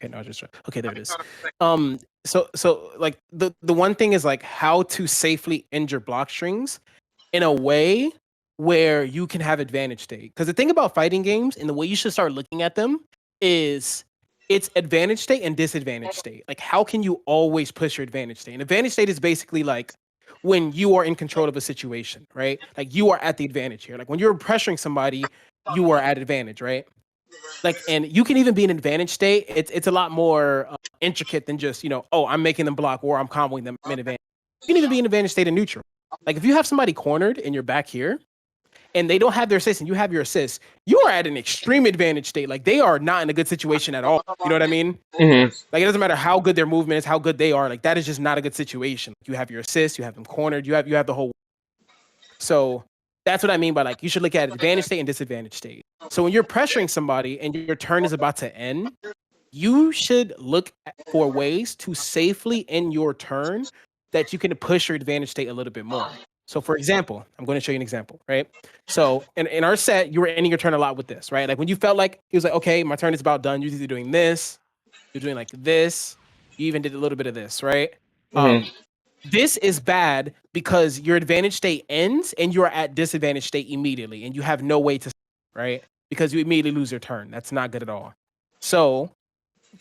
Okay, no, just okay, there it is. Okay. So like the one thing is like how to safely end your block strings in a way where you can have advantage state. Because the thing about fighting games and the way you should start looking at them is it's advantage state and disadvantage state. Like how can you always push your advantage state? And advantage state is basically like when you are in control of a situation, right? Like you are at the advantage here. Like when you're pressuring somebody, you are at advantage, right? Like, and you can even be in advantage state. It's a lot more intricate than just oh, I'm making them block or I'm comboing them in advantage. You can even be in advantage state in neutral. Like if you have somebody cornered and you're back here, and they don't have their assist and you have your assist, you are at an extreme advantage state. Like they are not in a good situation at all. You know what I mean? Mm-hmm. Like it doesn't matter how good their movement is, how good they are. Like that is just not a good situation. You have your assist, you have them cornered, you have the whole. So that's what I mean by like you should look at advantage state and disadvantage state. So when you're pressuring somebody and your turn is about to end, you should look for ways to safely end your turn that you can push your advantage state a little bit more. So for example, I'm going to show you an example, right? So in our set, you were ending your turn a lot with this, right? Like when you felt like it was like, okay, my turn is about done. You're either doing this, you're doing like this, you even did a little bit of this, right? Mm-hmm. This is bad because your advantage state ends and you're at disadvantage state immediately and you have no way to, right? Because you immediately lose your turn. That's not good at all. So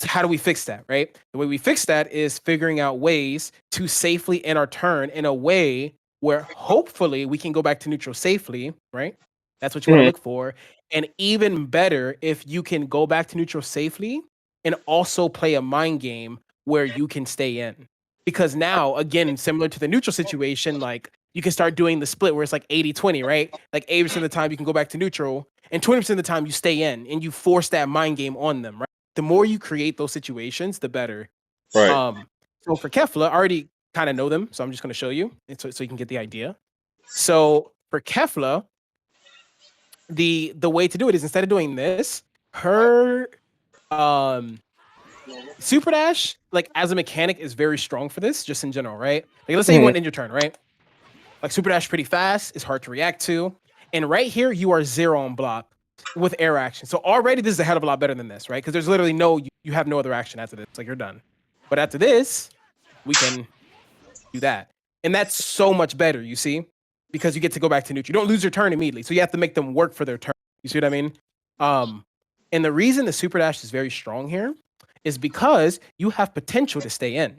how do we fix that, right? The way we fix that is figuring out ways to safely end our turn in a way where hopefully we can go back to neutral safely, right? That's what you want to look for. And even better, if you can go back to neutral safely and also play a mind game where you can stay in. Because now, again, similar to the neutral situation, like you can start doing the split where it's like 80-20, right? Like 80% of the time you can go back to neutral and 20% of the time you stay in and you force that mind game on them, right? The more you create those situations, the better. Right. So for Kefla, I already kind of know them, so I'm just going to show you so you can get the idea. So for Kefla, the way to do it is instead of doing this, her super dash, like as a mechanic, is very strong for this, just in general, right? Like let's say you went in your turn, right? Like super dash pretty fast, it's hard to react to, and right here you are 0 on block with air action. So already this is a hell of a lot better than this, right? Because there's literally you have no other action after this, like you're done. But after this, we can do that. And that's so much better, you see? Because you get to go back to neutral. You don't lose your turn immediately. So you have to make them work for their turn. You see what I mean? And the reason the super dash is very strong here is because you have potential to stay in,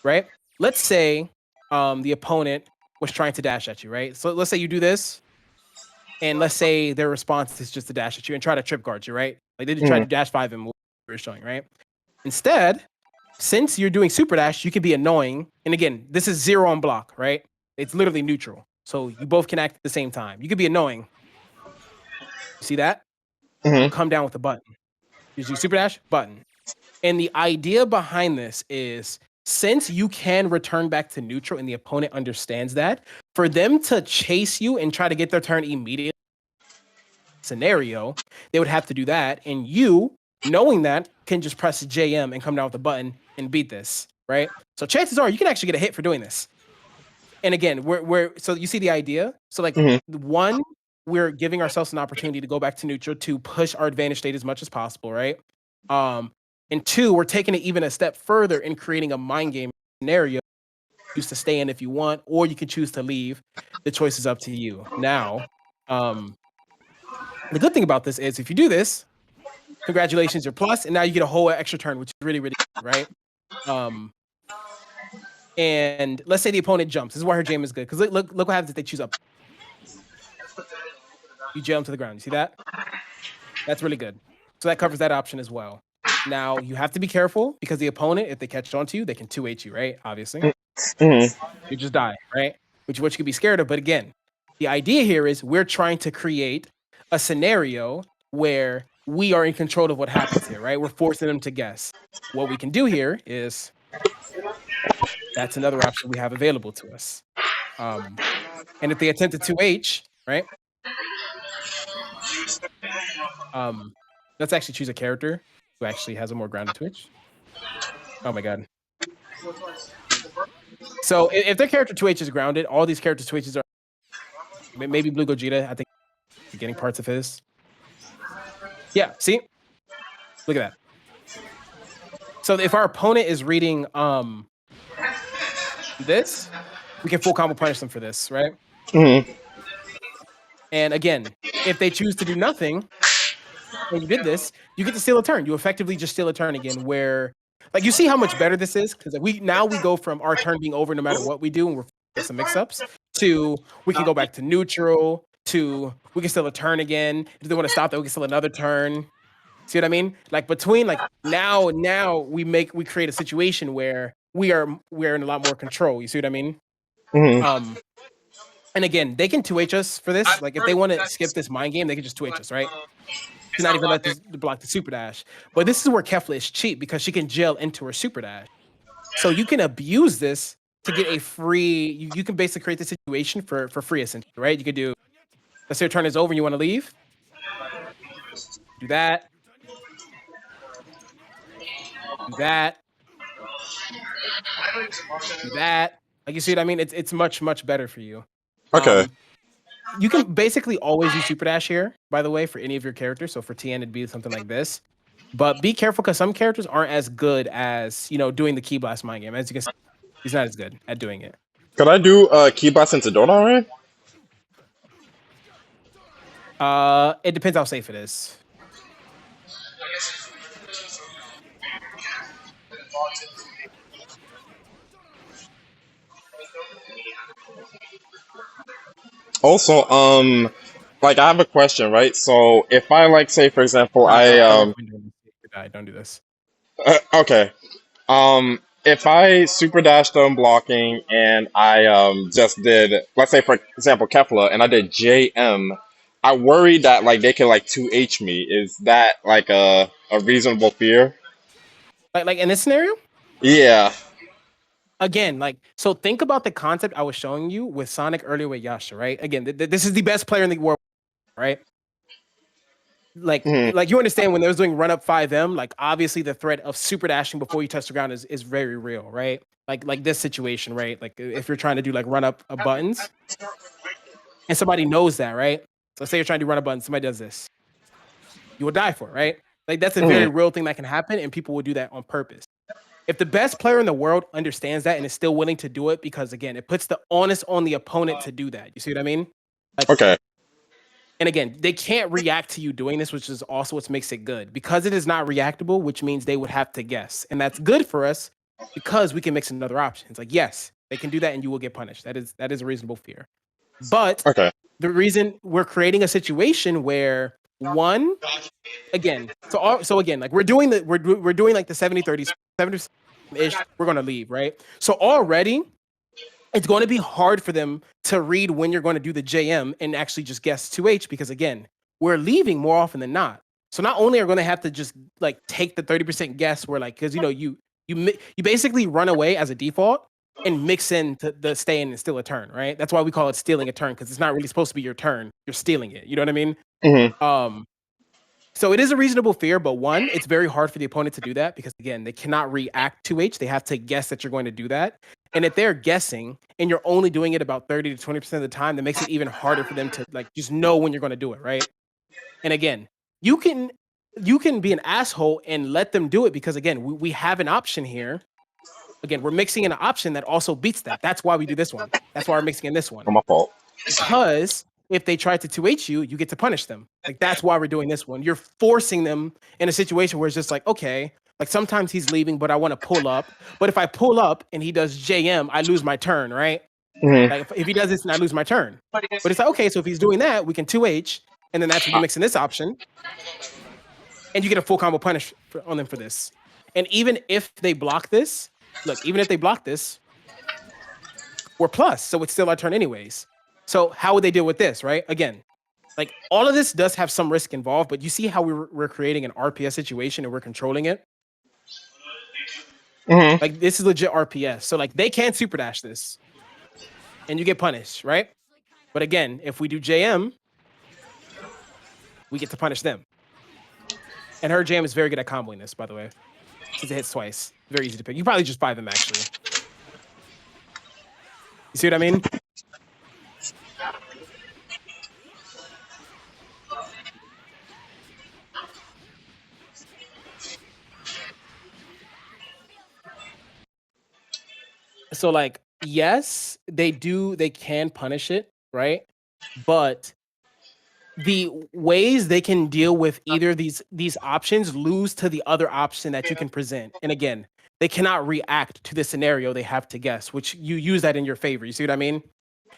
right? Let's say the opponent was trying to dash at you, right? So let's say you do this, and let's say their response is just to dash at you and try to trip guard you, right? Like they just try to dash 5 and what we were showing, right? Instead, since you're doing super dash, you can be annoying. And again, this is 0 on block, right? It's literally neutral. So you both can act at the same time. You could be annoying. You see that? Come down with a button. You do super dash, button. And the idea behind this is since you can return back to neutral and the opponent understands that, for them to chase you and try to get their turn immediately scenario, they would have to do that. And you, knowing that, can just press JM and come down with a button and beat this, right? So chances are you can actually get a hit for doing this. And again, so you see the idea? So like one, we're giving ourselves an opportunity to go back to neutral to push our advantage state as much as possible, right? And 2, we're taking it even a step further in creating a mind game scenario. Choose to stay in if you want, or you can choose to leave. The choice is up to you. Now, the good thing about this is if you do this, congratulations, you're plus, and now you get a whole extra turn, which is really, really good, right? And let's say the opponent jumps. This is why her jam is good, because look what happens if they choose up. You jump to the ground. You see that? That's really good. So that covers that option as well. Now, you have to be careful because the opponent, if they catch on to you, they can 2-8 you, right? Obviously. You just die, right? Which you could be scared of. But again, the idea here is we're trying to create a scenario where we are in control of what happens here, right? We're forcing them to guess. What we can do here is that's another option we have available to us. And if they attempt a 2H, right? Let's actually choose a character who actually has a more grounded twitch. Oh my god. So if their character 2H is grounded, all these character 2Hs are maybe Blue Gogeta, I think getting parts of his. Yeah, see? Look at that. So if our opponent is reading this, we can full combo punish them for this, right? And again, if they choose to do nothing, when you did this, you get to steal a turn. You effectively just steal a turn again where, like, you see how much better this is? Because we go from our turn being over no matter what we do, and we're some mix-ups, to we can go back to neutral, to we can steal a turn again. If they want to stop that, we can steal another turn. See what I mean? Like between like now we create a situation where we're in a lot more control. You see what I mean? And again, they can 2H us for this. Like if they want to skip this mind game, they can just 2H us, right? To not even let this block the super dash. But this is where Kefla is cheap because she can gel into her super dash. So you can abuse this to get a free. You can basically create the situation for free, essentially, right? You could do. Let's say your turn is over and you want to leave. Do that. Do that. Do that. Like you see what I mean? It's much better for you. Okay. You can basically always use super dash here, by the way, for any of your characters. So for TN, it'd be something like this. But be careful because some characters aren't as good as doing the Key Blast mind game. As you can see, he's not as good at doing it. Could I do Key Blast into Dota already? It depends how safe it is. Also, like I have a question, right? So if I like say for example Don't do this. Okay. If I super dashed them blocking and I just did, let's say for example Kefla, and I did JM, I worry that like they could like 2H me. Is that like a reasonable fear? Like in this scenario? Yeah. Again, like, so think about the concept I was showing you with Sonic earlier with Yasha, right? Again, this is the best player in the world, right? Like you understand when they was doing run up 5M, like obviously the threat of super dashing before you touch the ground is very real, right? Like this situation, right? Like if you're trying to do like run up buttons and somebody knows that, right? So say you're trying to do run up buttons, somebody does this. You will die for it, right? Like that's a very real thing that can happen and people will do that on purpose. If the best player in the world understands that and is still willing to do it, because again, it puts the onus on the opponent to do that. You see what I mean? Like, Okay. and again, they can't react to you doing this, which is also what makes it good. Because it is not reactable, which means they would have to guess. And that's good for us because we can mix in other options. Like, yes, they can do that and you will get punished. That is a reasonable fear. But Okay. the reason we're creating a situation where one, again, so again, like we're doing like the 70-30, 70-ish, we're gonna leave, right? So already it's going to be hard for them to read when you're going to do the JM and actually just guess 2H because again, we're leaving more often than not. So not only are going to have to just like take the 30% guess, where like because you basically run away as a default and mix in the stay in and steal a turn, right? That's why we call it stealing a turn because it's not really supposed to be your turn. You're stealing it. You know what I mean? Mm-hmm. So it is a reasonable fear, but one, it's very hard for the opponent to do that because again, they cannot react to H. They have to guess that you're going to do that. And if they're guessing and you're only doing it about 30 to 20% of the time, that makes it even harder for them to like just know when you're going to do it, right? And again, you can be an asshole and let them do it because again, we have an option here. Again, we're mixing in an option that also beats that. That's why we do this one. That's why we're mixing in this one. My fault. Because if they try to 2H you, you get to punish them. Like that's why we're doing this one. You're forcing them in a situation where it's just like, okay, like sometimes he's leaving, but I want to pull up. But if I pull up and he does JM, I lose my turn, right? Mm-hmm. Like if he does this, and I lose my turn. But it's like, okay, so if he's doing that, we can 2H, and then that's when you mix in this option, and you get a full combo punish on them for this. And even if they block this, look, even if they block this, we're plus, so it's still our turn anyways. So how would they deal with this, right? Again, like all of this does have some risk involved, but you see how we're creating an RPS situation and we're controlling it? Mm-hmm. Like this is legit RPS. So like they can't super dash this and you get punished, right? But again, if we do JM, we get to punish them. And her jam is very good at comboing this, by the way. Since it hits twice. Very easy to pick. You probably just 5 them actually. You see what I mean? So like, yes, they can punish it, right? But the ways they can deal with either of these options lose to the other option that you can present. And again, they cannot react to the scenario they have to guess, which you use that in your favor. You see what I mean?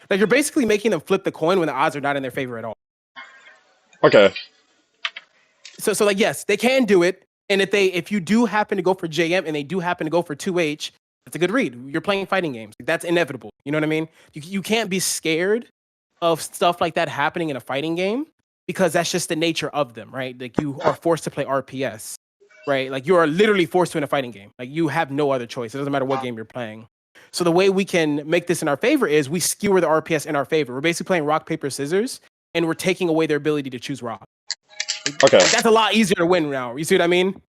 Like you're basically making them flip the coin when the odds are not in their favor at all. Okay. So like, yes, they can do it. And if you do happen to go for JM and they do happen to go for 2H, that's a good read. You're playing fighting games. That's inevitable. You know what I mean? You can't be scared of stuff like that happening in a fighting game because that's just the nature of them, right? Like you are forced to play RPS, right? Like you are literally forced to in a fighting game. Like you have no other choice. It doesn't matter what game you're playing. So the way we can make this in our favor is we skewer the RPS in our favor. We're basically playing rock, paper, scissors, and we're taking away their ability to choose rock. Okay. Like, that's a lot easier to win now. You see what I mean?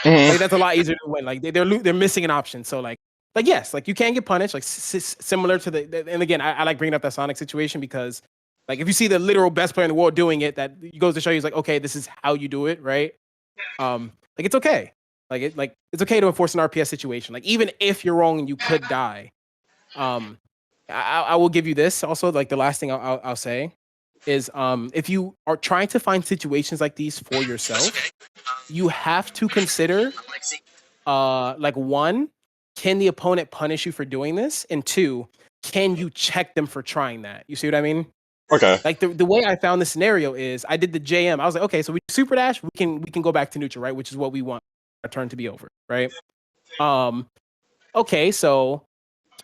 Mm-hmm. Like that's a lot easier to win. Like they're missing an option. So like yes, like you can get punished. Like similar to the and again, I like bringing up that Sonic situation because like if you see the literal best player in the world doing it, that goes to show you it's like okay, this is how you do it, right? Like it's okay. Like it's okay to enforce an RPS situation. Like even if you're wrong and you could die, I will give you this also. Like the last thing I'll say is if you are trying to find situations like these for yourself, you have to consider like one, can the opponent punish you for doing this? And two, can you check them for trying that? You see what I mean? Okay. Like the way I found the scenario is I did the JM. I was like, okay, so we super dash, we can go back to neutral, right? Which is what we want our turn to be over, right? Okay, so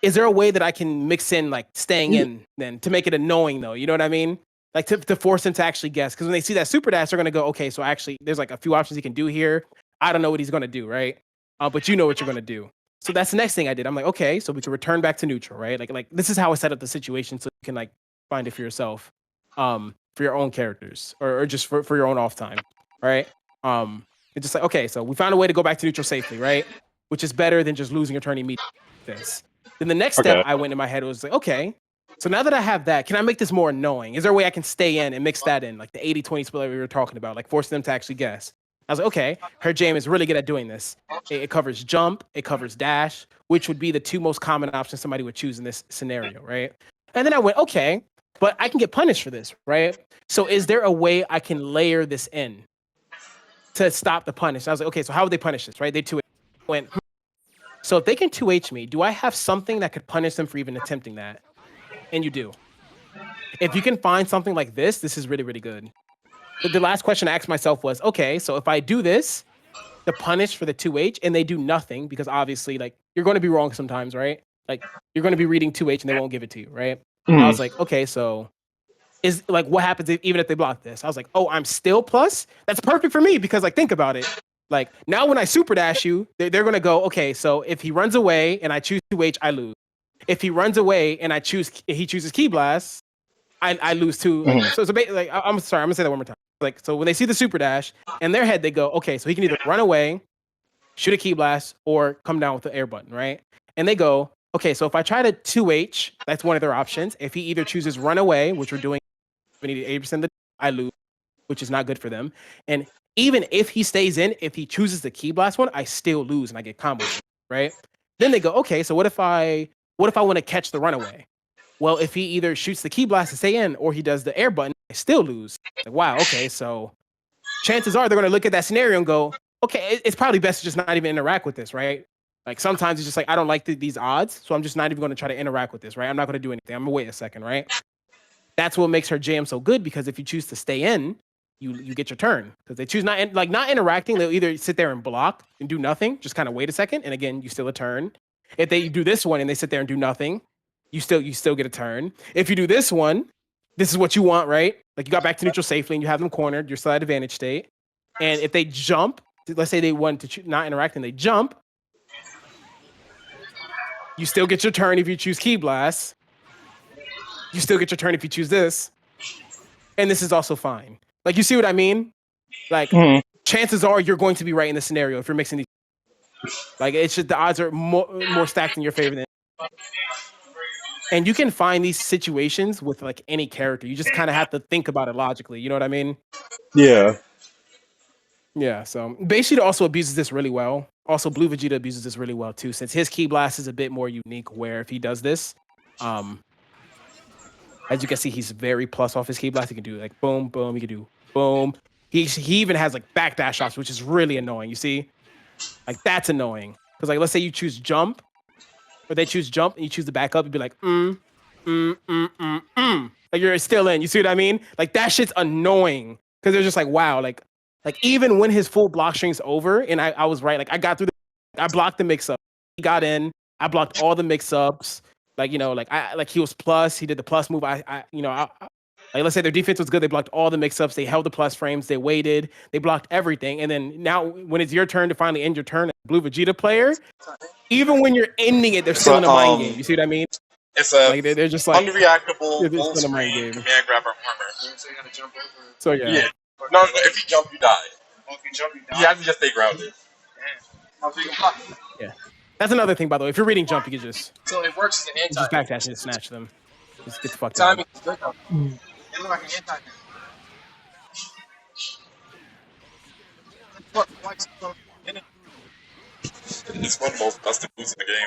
is there a way that I can mix in like staying in then to make it annoying though? You know what I mean? Like to force them to actually guess. Because when they see that super dash, they're gonna go, okay, so actually there's like a few options he can do here. I don't know what he's gonna do, right? But you know what you're gonna do. So that's the next thing I did. I'm like, okay, so we can return back to neutral, right? Like this is how I set up the situation so you can like find it for yourself, for your own characters or just for your own off time, right? It's just like, okay, so we found a way to go back to neutral safely, right? Which is better than just losing your turn immediately. Then the next step I went in my head was like, okay, so now that I have that, can I make this more annoying? Is there a way I can stay in and mix that in, like the 80-20 split that we were talking about, like forcing them to actually guess? I was like, okay, her jam is really good at doing this. It covers jump, it covers dash, which would be the two most common options somebody would choose in this scenario, right? And then I went, okay, but I can get punished for this, right? So is there a way I can layer this in to stop the punish? I was like, okay, so how would they punish this, right? They 2H went, so if they can 2H me, do I have something that could punish them for even attempting that? And you do. If you can find something like this is really, really good. The last question I asked myself was, okay, so if I do this, the punish for the 2H and they do nothing, because obviously, like, you're going to be wrong sometimes, right? Like, you're going to be reading 2H and they won't give it to you, right? I was like, okay, so is like, what happens even if they block this? I was like, oh, I'm still plus? That's perfect for me because, like, think about it. Like, now when I super dash you, they're going to go, okay, so if he runs away and I choose 2H, I lose. If he runs away and he chooses Key Blast, I lose too. Like, so like, I'm sorry, I'm gonna say that one more time. Like, so when they see the super dash, in their head they go, okay, so he can either run away, shoot a Key Blast, or come down with the air button, right? And they go, okay, so if I try to 2H, that's one of their options. If he either chooses run away, which we're doing 80% of the I lose, which is not good for them. And even if he stays in, if he chooses the Key Blast one, I still lose and I get combos, right? Then they go, okay, so what if I want to catch the runaway? Well, if he either shoots the Key Blast to stay in or he does the air button, I still lose. Like, wow, okay, so chances are they're going to look at that scenario and go, okay, it's probably best to just not even interact with this, right? Like, sometimes it's just like, I don't like these odds, so I'm just not even going to try to interact with this, right? I'm not going to do anything. I'm going to wait a second, right? That's what makes her jam so good, because if you choose to stay in, you get your turn. Because they choose not interacting, they'll either sit there and block and do nothing, just kind of wait a second, and again, you still a turn. If they do this one and they sit there and do nothing, you still get a turn. If you do this one, this is what you want, right? Like, you got back to neutral safely and you have them cornered, you're still at advantage state. And if they jump, let's say they want to not interact and they jump, you still get your turn if you choose Key Blast. You still get your turn if you choose this. And this is also fine. Like, you see what I mean? Like, chances are you're going to be right in this scenario if you're mixing these. Like, it's just the odds are more stacked in your favor than. And you can find these situations with, like, any character. You just kind of have to think about it logically. You know what I mean? Yeah. Yeah. So Vegeta also abuses this really well. Also, Blue Vegeta abuses this really well too, since his Key Blast is a bit more unique. Where if he does this, as you can see, he's very plus off his Key Blast. He can do like boom, boom. He can do boom. He even has like backdash ops, which is really annoying. You see, like, that's annoying because, like, let's say you choose jump. Or they choose jump and you choose the backup, you'd be like, like, you're still in. You see what I mean? Like, that shit's annoying because they're just like, wow, like even when his full block string's over, and I was right, like, I got through I blocked the mix up. He got in. I blocked all the mix ups. Like, you know, like he was plus. He did the plus move. Like, let's say their defense was good. They blocked all the mix ups. They held the plus frames. They waited. They blocked everything. And then now, when it's your turn to finally end your turn as a Blue Vegeta player, even when you're ending it, they're still in a mind game. You see what I mean? It's a like they're just like unreactable full screen command grabber armor. So you gotta jump over. So yeah. No, if you jump, you die. Oh, if you jump, you die. You have to just stay grounded. Oh, so you can block. Yeah. That's another thing, by the way. If you're reading jump, you can just So it works as an anti. just backdash and snatch them. Just get the fuck out. Timing is good though. It look like an anti. Look, like some. It's one of the most busted moves in the game.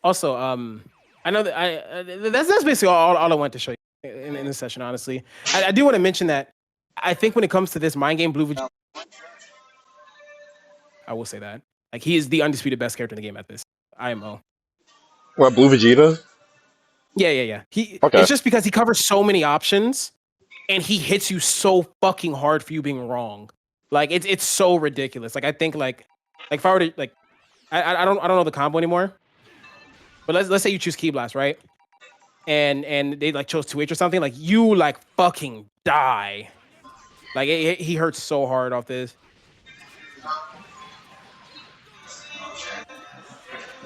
Also, I know that that's basically all I want to show you in this session. Honestly, I do want to mention that I think when it comes to this mind game, Blue Vegeta, I will say that, like, he is the undisputed best character in the game at this IMO. What, Blue Vegeta? Yeah. It's just because he covers so many options, and he hits you so fucking hard for you being wrong. Like, it's so ridiculous. Like, I think like if I were to, like, I don't know the combo anymore. But let's say you choose Key Blast, right? And they, like, chose 2H or something. Like, you, like, fucking die. Like, he hurts so hard off this.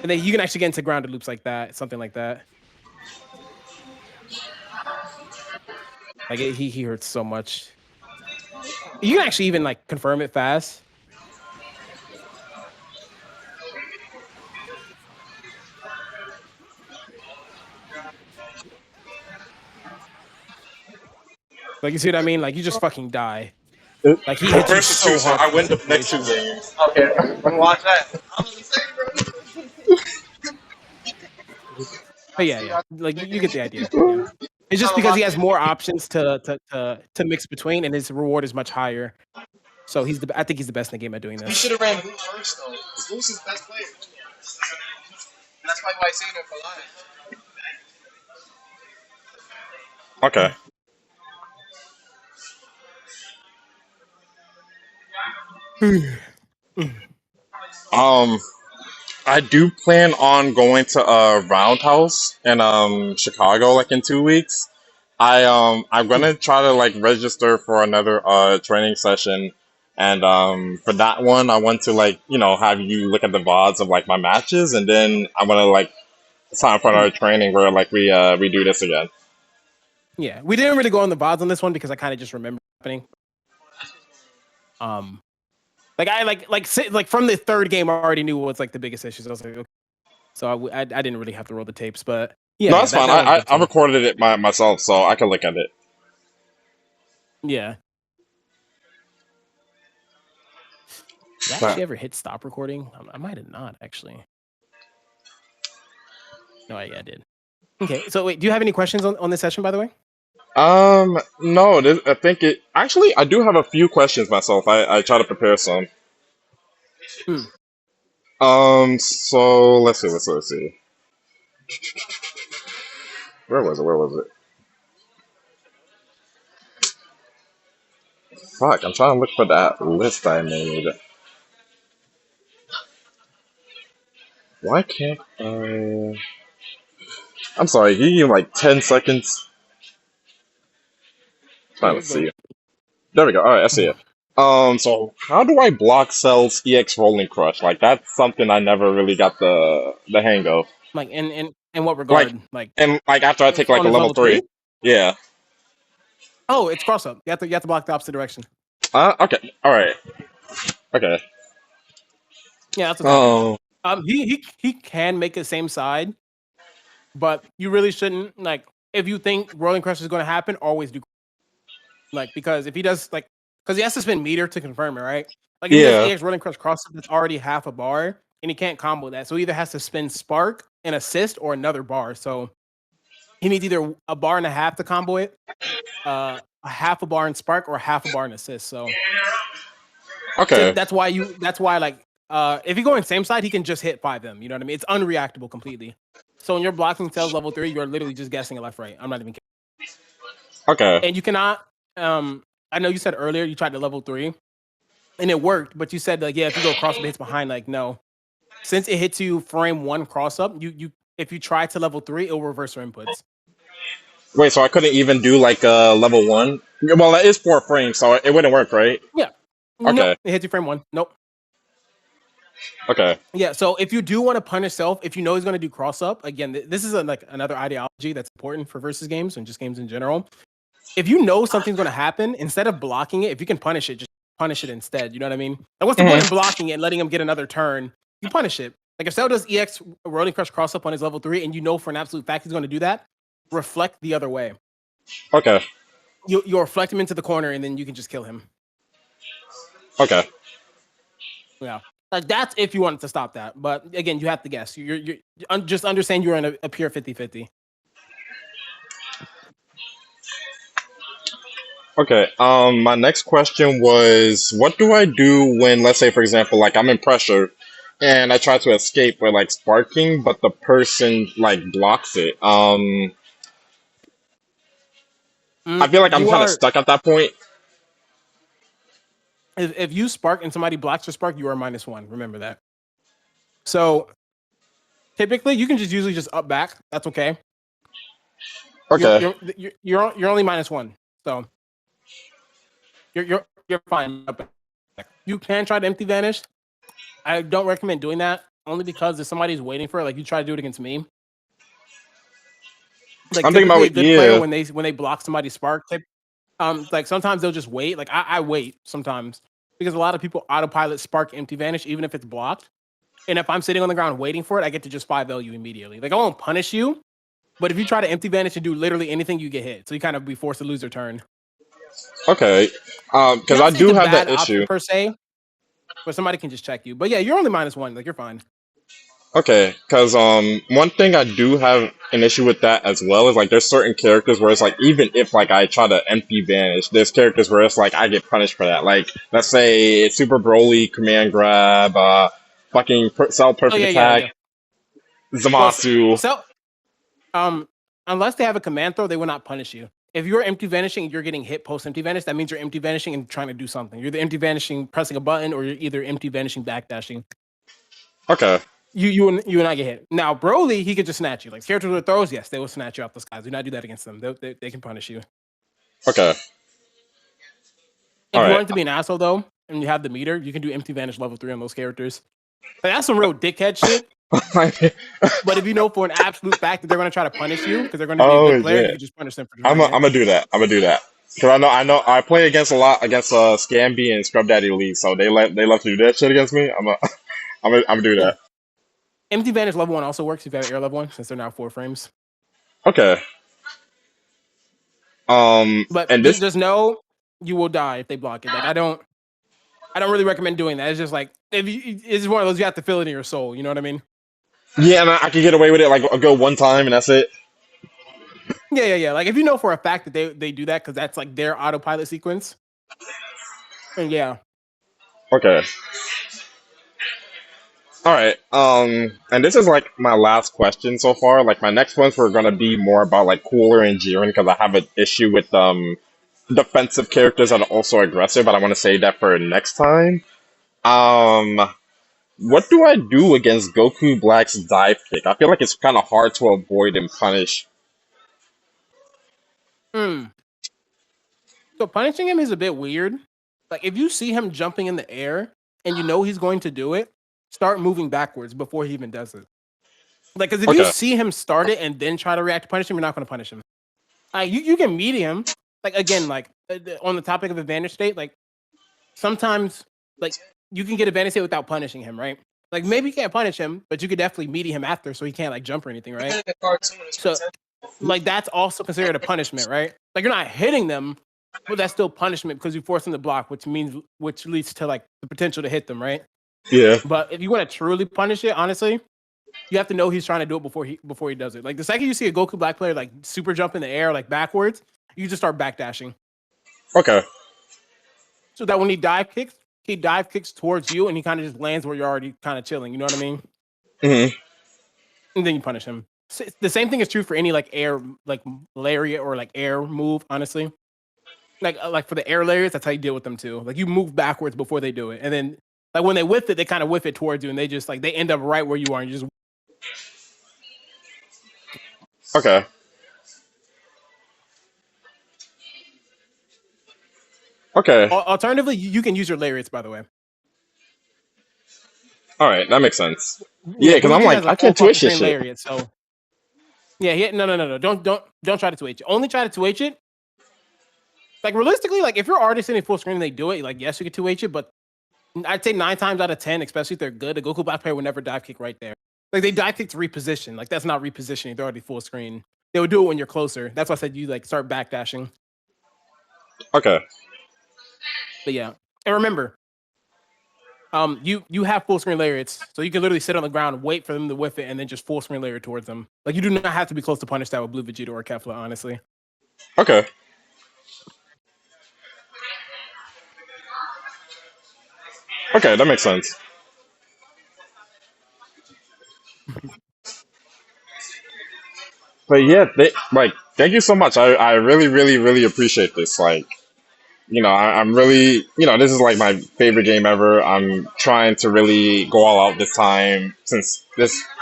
And then you can actually get into grounded loops like that, something like that. Like, he hurts so much. You can actually even, like, confirm it fast. Like, you see what I mean? Like, you just fucking die. It- Like, he well, hits you versus so two, so hard. I from win that the next two situation. games. Okay, I'm gonna watch that. I was gonna say, bro. But yeah. Like, you get the idea. Yeah. It's just because he has more options to mix between, and his reward is much higher. So I think he's the best in the game at doing He this. should have ran Blue first though. Blue's his best player. That's probably why I saved him for life. Okay. Um, I do plan on going to a Roundhouse in Chicago like in 2 weeks. I'm gonna try to like register for another training session, and for that one I want to like have you look at the VODs of like my matches, and then I'm gonna like sign for another training where like we do this again. Yeah, we didn't really go on the VODs on this one because I kind of just remember happening. Like I like from the third game I already knew what's like the biggest issues. I was like, okay. So I didn't really have to roll the tapes, but yeah, No, yeah, that's fine. that was good I too. recorded it myself, so I can look at it. Yeah. Did I actually ever hit stop recording? I might have not actually. No, yeah, I did. Okay, so wait, do you have any questions on this session, by the way? No, I think it actually. I do have a few questions myself. I try to prepare some. Hmm. So let's see. Where was it? Fuck, I'm trying to look for that list I made. Why can't I? I'm sorry, give you like 10 seconds. Yeah, Trying to you're good. see. There we go. Alright, I see it. So how do I block Cell's EX Rolling Crush? Like that's something I never really got the hang of. Like in what Like regard? Like and like after I take like on a his level level 3? 3. Yeah. Oh, it's cross up. You have to block the opposite direction. Okay. Alright. Okay. Yeah, that's what's happening. Oh. He can make the same side, but you really shouldn't like if you think rolling crush is going to happen, always do like because if he does like because he has to spend meter to confirm it, right? Like if he does Yeah. EX rolling crush cross up, that's already half a bar, and he can't combo that, so he either has to spend spark and assist or another bar. So he needs either a bar and a half to combo it, a half a bar in spark or a half a bar in assist. So Okay. that's why like if you go in same side, he can just hit 5M. You know what I mean? It's unreactable completely. So when you're blocking cells level 3, you're literally just guessing it left right. I'm not even kidding. Okay. And you cannot I know you said earlier you tried to level 3 and it worked, but you said like, yeah, if you go cross up, it hits behind. Like, no. Since it hits you frame 1 cross up, you if you try to level 3, it'll reverse your inputs. Wait, so I couldn't even do like level 1? Well, that is 4 frames, so it wouldn't work, right? Yeah. Okay. Nope. It hits you frame 1. Nope. Okay. Yeah, so if you do want to punish self, if you know he's going to do cross up, again, this is like another ideology that's important for versus games and just games in general. If you know something's going to happen, instead of blocking it, if you can punish it, just punish it instead. You know what I mean? Like, what's the point in blocking it and letting him get another turn? You punish it. Like, if Cell does EX Rolling Crush cross up on his level 3 and you know for an absolute fact he's going to do that, reflect the other way. Okay. You'll reflect him into the corner and then you can just kill him. Okay. Yeah. Like, that's if you wanted to stop that. But again, you have to guess. You're just understand you're in a pure 50-50. Okay. My next question was, what do I do when, let's say, for example, like I'm in pressure, and I try to escape with like sparking, but the person like blocks it. I feel like I'm kind of stuck at that point. If you spark and somebody blocks your spark, you are -1. Remember that. So typically, you can just usually just up back. That's okay. Okay. You're only -1, so you're fine. You can try to empty vanish. I don't recommend doing that only because if somebody's waiting for it, like you try to do it against me. Like I'm thinking typically about a good player when they block somebody's spark, like sometimes they'll just wait. Like I wait sometimes because a lot of people autopilot spark empty vanish even if it's blocked. And if I'm sitting on the ground waiting for it, I get to just 5L you immediately. Like I won't punish you, but if you try to empty vanish and do literally anything, you get hit. So you kind of be forced to lose your turn. Okay. Because Not I saying do it's a have that bad option issue. per se, but somebody can just check you. But yeah, you're only -1. Like you're fine. Okay, because one thing I do have an issue with that as well is like there's certain characters where it's like even if like I try to empty vanish, there's characters where it's like I get punished for that. Like let's say Super Broly command grab, cell Oh perfect yeah, yeah, attack, yeah. Well, Zamasu. so um, unless they have a command throw, they will not punish you. If you're empty vanishing and you're getting hit post empty vanish, that means you're empty vanishing and trying to do something. You're the empty vanishing pressing a button, or you're either empty vanishing backdashing. Okay, You will not get hit. Now Broly, he could just snatch you. Like characters with throws, yes, they will snatch you off the skies. Do not do that against them. They can punish you. okay, all If you right. want it to be an asshole though, and you have the meter, you can do empty vanish level 3 on those characters. Like, that's some real dickhead shit. But if you know for an absolute fact that they're going to try to punish you because they're going to be a Oh good player, you yeah, can just punish them for I'm doing it. gonna do that. I'm gonna do that because I play against a lot against Scamby and Scrub Daddy Lee, so they love to do that shit against me. I'm gonna do Yeah. that. Empty vanish level 1 also works if you have air level 1 since they're now 4 frames. Okay. But And this just know you will die if they block it. Like I don't really recommend doing that. It's just like it's one of those you have to feel it in your soul. You know what I mean? Yeah, and I can get away with it. Like I'll go one time and that's it. Yeah. Like if you know for a fact that they do that because that's like their autopilot sequence. And yeah. Okay. All right. And this is like my last question so far. Like my next ones were gonna be more about like Cooler and Jiren because I have an issue with defensive characters that are also aggressive, but I want to save that for next time. Um, what do I do against Goku Black's dive kick? I feel like it's kind of hard to avoid and punish. Hmm. So punishing him is a bit weird. Like if you see him jumping in the air and you know he's going to do it, start moving backwards before he even does it. Like because if you Okay. see him start it and then try to react to punish him, you're not going to punish him. You can meet him. Like again, like on the topic of advantage state, like sometimes like you can get advantage state without punishing him, right? Like maybe you can't punish him, but you could definitely meet him after so he can't like jump or anything, right? The cartoon is So like that's also considered a punishment, right? Like you're not hitting them, but that's still punishment because you force them to block, which leads to like the potential to hit them, right? Yeah. But if you want to truly punish it, honestly, you have to know he's trying to do it before he does it. Like the second you see a Goku Black player like super jump in the air like backwards, you just start backdashing. Okay. So that when he dive kicks towards you and he kind of just lands where you're already kind of chilling. You know what I mean? Hmm. And then you punish him. So the same thing is true for any like air like lariat or like air move. Honestly, like for the air lariats, that's how you deal with them too. Like you move backwards before they do it, and then like when they whiff it, they kind of whiff it towards you, and they just like they end up right where you are, and you just Okay. Okay. alternatively you can use your lariats. By the way, All right. That makes sense. Yeah, yeah, because Blue I'm Vegeta like has a I full can't fucking twitch this train shit. lariat, so yeah, no, don't try to 2H it. Only try to 2H it. Like realistically, like if you're already sitting full screen and they do it, like yes, you could 2H it, but I'd say 9 times out of 10, especially if they're good, a Goku Black player would never dive kick right there. Like they dive kick to reposition. Like that's not repositioning. They're already full screen. They would do it when you're closer. That's why I said you like start backdashing. Okay. But yeah, and remember, you have full screen lariats, so you can literally sit on the ground, wait for them to whiff it, and then just full screen lariat towards them. Like you do not have to be close to punish that with Blue Vegeta or Kefla, honestly. Okay. Okay. That makes sense. But yeah, thank you so much. I really, really, really appreciate this. Like, I'm really, this is like my favorite game ever. I'm trying to really go all out this time since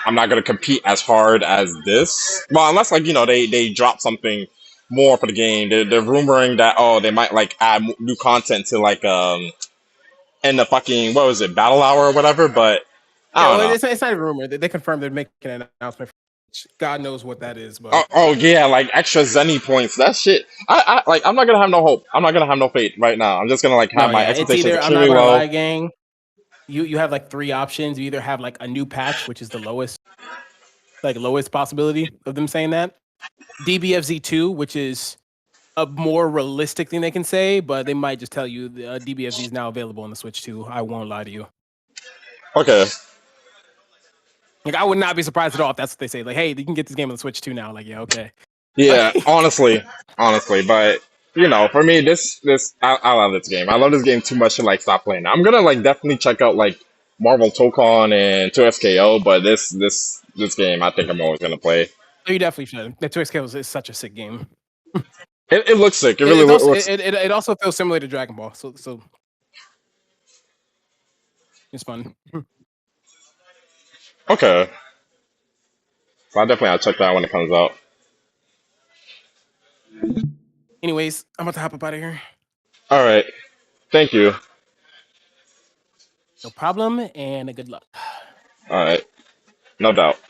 I'm not going to compete as hard as this. Well, unless like, they drop something more for the game. They're rumoring that, oh, they might like add new content to like, in the fucking, what was it, Battle Hour or whatever, but Yeah, I don't well, know. it's not a rumor. They confirmed they're making an announcement. God knows what that is, but Oh yeah, like extra Zenny points. That shit. I'm not gonna have no hope. I'm not gonna have no faith right now. I'm just gonna like no, have my yeah, it's expectations either I'm not extremely gonna low. lie, gang. You have like 3 options. You either have like a new patch, which is the lowest possibility of them saying that. Dbfz 2, which is a more realistic thing they can say, but they might just tell you the DBFZ is now available on the Switch too. I won't lie to you. Okay. Like, I would not be surprised at all if that's what they say. Like, hey, you can get this game on the Switch too now. Like, yeah, okay. Yeah, honestly, but you know, for me, I love this game. I love this game too much to like stop playing. I'm gonna like definitely check out like Marvel Tokon and 2SKO, but this game, I think I'm always gonna play. You definitely should. The 2XK is such a sick game. It looks sick. It really looks. It also feels similar to Dragon Ball, so it's fun. Okay. So I'll check that out when it comes out. Anyways, I'm about to hop up out of here. All right. Thank you. No problem, and good luck. All right. No doubt.